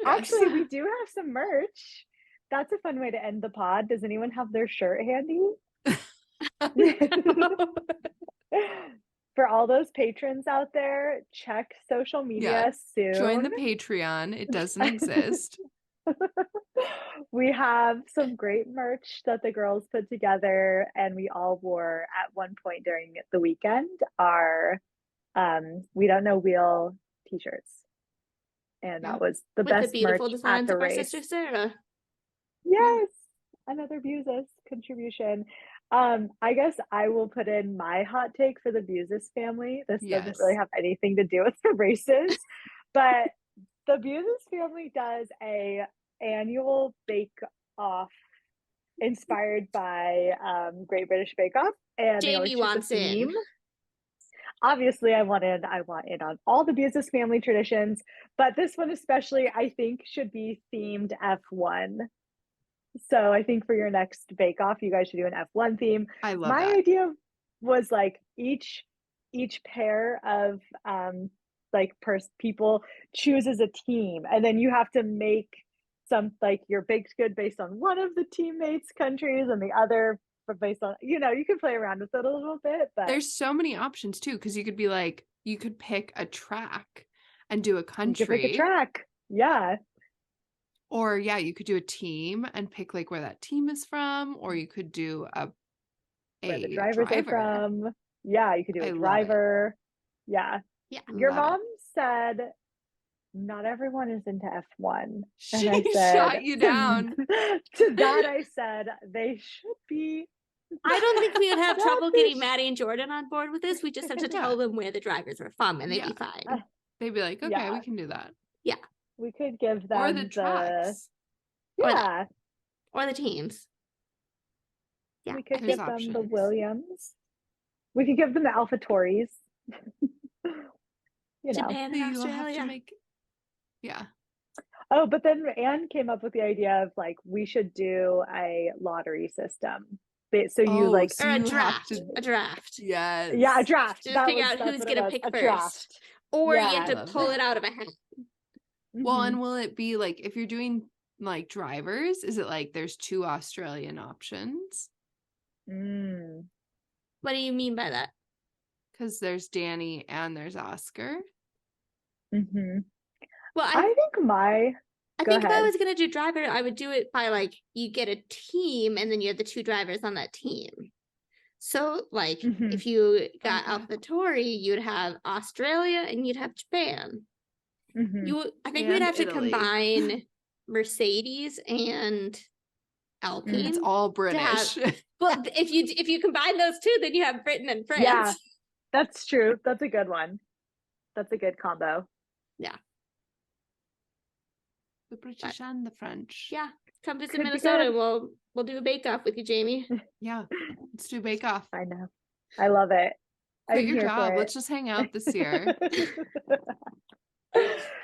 Actually, we do have some merch. That's a fun way to end the pod. Does anyone have their shirt handy? For all those patrons out there, check social media soon. Join the Patreon. It doesn't exist. We have some great merch that the girls put together, and we all wore at one point during the weekend our We Don't Know Wheel t-shirts. And that was the best the beautiful merch designs at the of our race. sister Sarah. Yes, another Buses contribution. I guess I will put in my hot take for the Buses family. This doesn't really have anything to do with the races, but the Buses family does a annual bake-off inspired by Great British Bake Off, and Jamie wants in. Obviously, I want in on all the Buses family traditions, but this one especially, I think, should be themed F1. So I think for your next Bake Off, you guys should do an F1 theme. I love My that. idea was like each pair of like people chooses a team, and then you have to make some like your baked good based on one of the teammates' countries and the other based on, you know, you can play around with it a little bit, but There's so many options too, because you could be like, you could pick a track and do a you could pick a country. track. Yeah. Or yeah, you could do a team and pick like where that team is from, or you could do Where the a drivers are driver. from. Yeah, you could do I a love it. driver. Yeah. Yeah. Your Love it. mom said not everyone is into F1. She And I said, shot you down. to that I said, they should be. I don't think we would have trouble Selfish. getting Maddie and Jordan on board with this. We just have to Yeah. tell them where the drivers are from and they'd Yeah. be fine. They'd be like, okay, Yeah. we can do that. We could give them Or the tracks. Or yeah, Or the teams. Yeah. we could There's give them the options. Williams. We could give them the Alpha Tories. You know. Japan So and you'll have Australia. to make, yeah. Oh, but then Anne came up with the idea of like we should do a lottery system. So you like so Or a you have draft. to- A draft. Yes. yeah, a draft. Just That figure was- out that's who's what it gonna was, pick a first. draft. Or you Yeah. have I to love pull that. it out of a hat. Well, Mhm. and will it be like if you're doing like drivers, is it like there's 2 Australian options? Mm. What do you mean by that? Because there's Danny and there's Oscar. Mhm. Well, I think my I Go think if I ahead. was gonna do driver, I would do it by like you get a team and then you have the 2 drivers on that team. So like Mhm. if you got Okay. AlphaTauri, you'd have Australia and you'd have Japan. Mhm. I think we'd And have to Italy. combine Mercedes and Alpine. It's all to have- British. Well, if you combine those 2, then you have Britain and France. Yeah. That's true. That's a good one. That's a good combo. The British and the French. Yeah. Come visit Could be Minnesota. good. We'll do a bake off with you, Jamie. Yeah. Let's do Bake Off. I know. I love it. Quit I'm your here job. for Let's just hang out this year. it.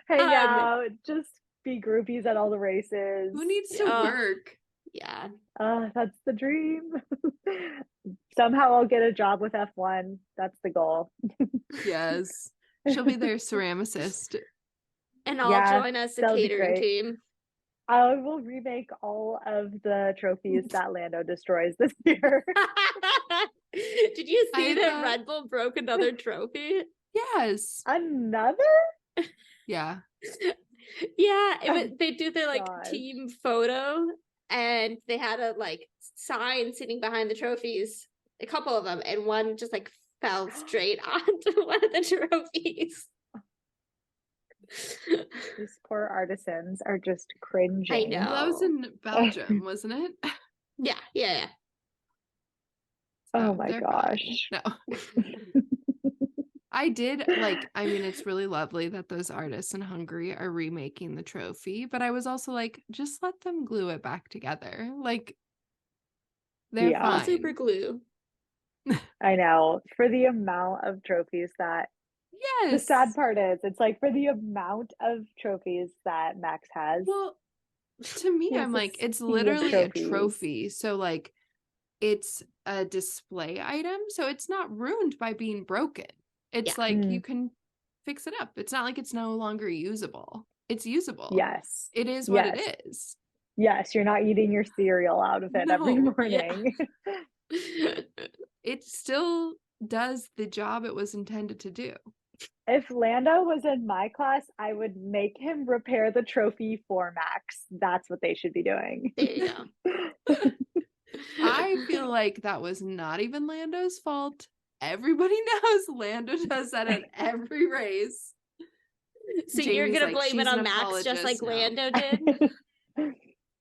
Hang Um, out, just be groupies at all the races. Who needs to Yeah. work? Yeah. That's the dream. Somehow I'll get a job with F1. That's the goal. Yes. She'll be their ceramicist. And I'll Yeah, join us a that'll be catering great. team. I will remake all of the trophies that Lando destroys this year. Did you see I that thought- Red Bull broke another trophy? Yes. Another? Yeah. Yeah, Oh, they do their like gosh. team photo and they had a like sign sitting behind the trophies, a couple of them, and one just like fell straight onto one of the trophies. These poor artisans are just cringing. know. Well, that was in Belgium, wasn't it? Yeah. Oh So my they're fine. gosh. No. I did like, I mean, it's really lovely that those artists in Hungary are remaking the trophy, but I was also like, just let them glue it back together. Like, they're Yeah. fine. Super glue. I know. For the amount of trophies that Yes. the sad part is, it's like for the amount of trophies that Max has. Well, to me, He has I'm a like, it's sea of literally a trophies. trophy. So, like, it's a display item. So, it's not ruined by being broken. It's Yeah. like Mm. you can fix it up. It's not like it's no longer usable. It's usable. Yes. It is what Yes. it is. Yes, you're not eating your cereal out of it every No, morning. It still does the job it was intended to do. If Lando was in my class, I would make him repair the trophy for Max. That's what they should be doing. There you go. I feel like that was not even Lando's fault. Everybody knows Lando does that at every race. So you're Jamie's gonna like, blame it "She's an on Max just like apologist now." Lando did?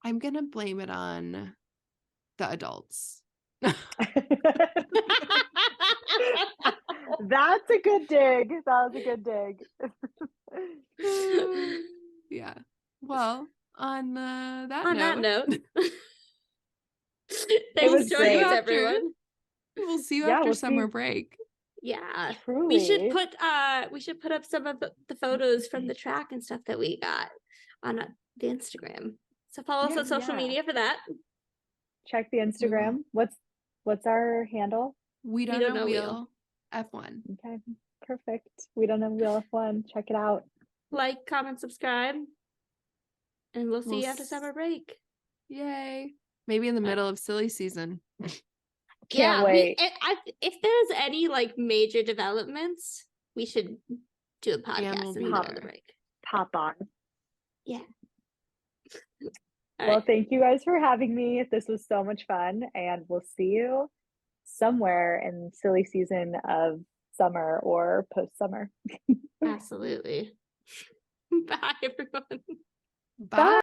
I'm gonna blame it on the adults. That's a good dig. That was a good dig. Yeah. Well, on that On that note, note, It thanks was for joining great. us, After- everyone. we'll see you Yeah, after we'll summer see. break. Yeah. Truly. We should put up some of the photos from the track and stuff that we got on the Instagram. So follow us Yeah, on social yeah. media for that. Check the Instagram. What's our handle? We don't know wheel F1. Okay, perfect. We don't know Wheel F1. Check it out. Like, comment, subscribe. And we'll see We'll you after summer break. Yay. Maybe in the middle of silly season. Can't wait. If there's any like major developments, we should do a podcast we'll in the be middle of the there. break. Pop on. Yeah. Well, thank you guys for having me. This was so much fun, and we'll see you somewhere in silly season of summer or post summer. Absolutely. Bye, everyone. Bye.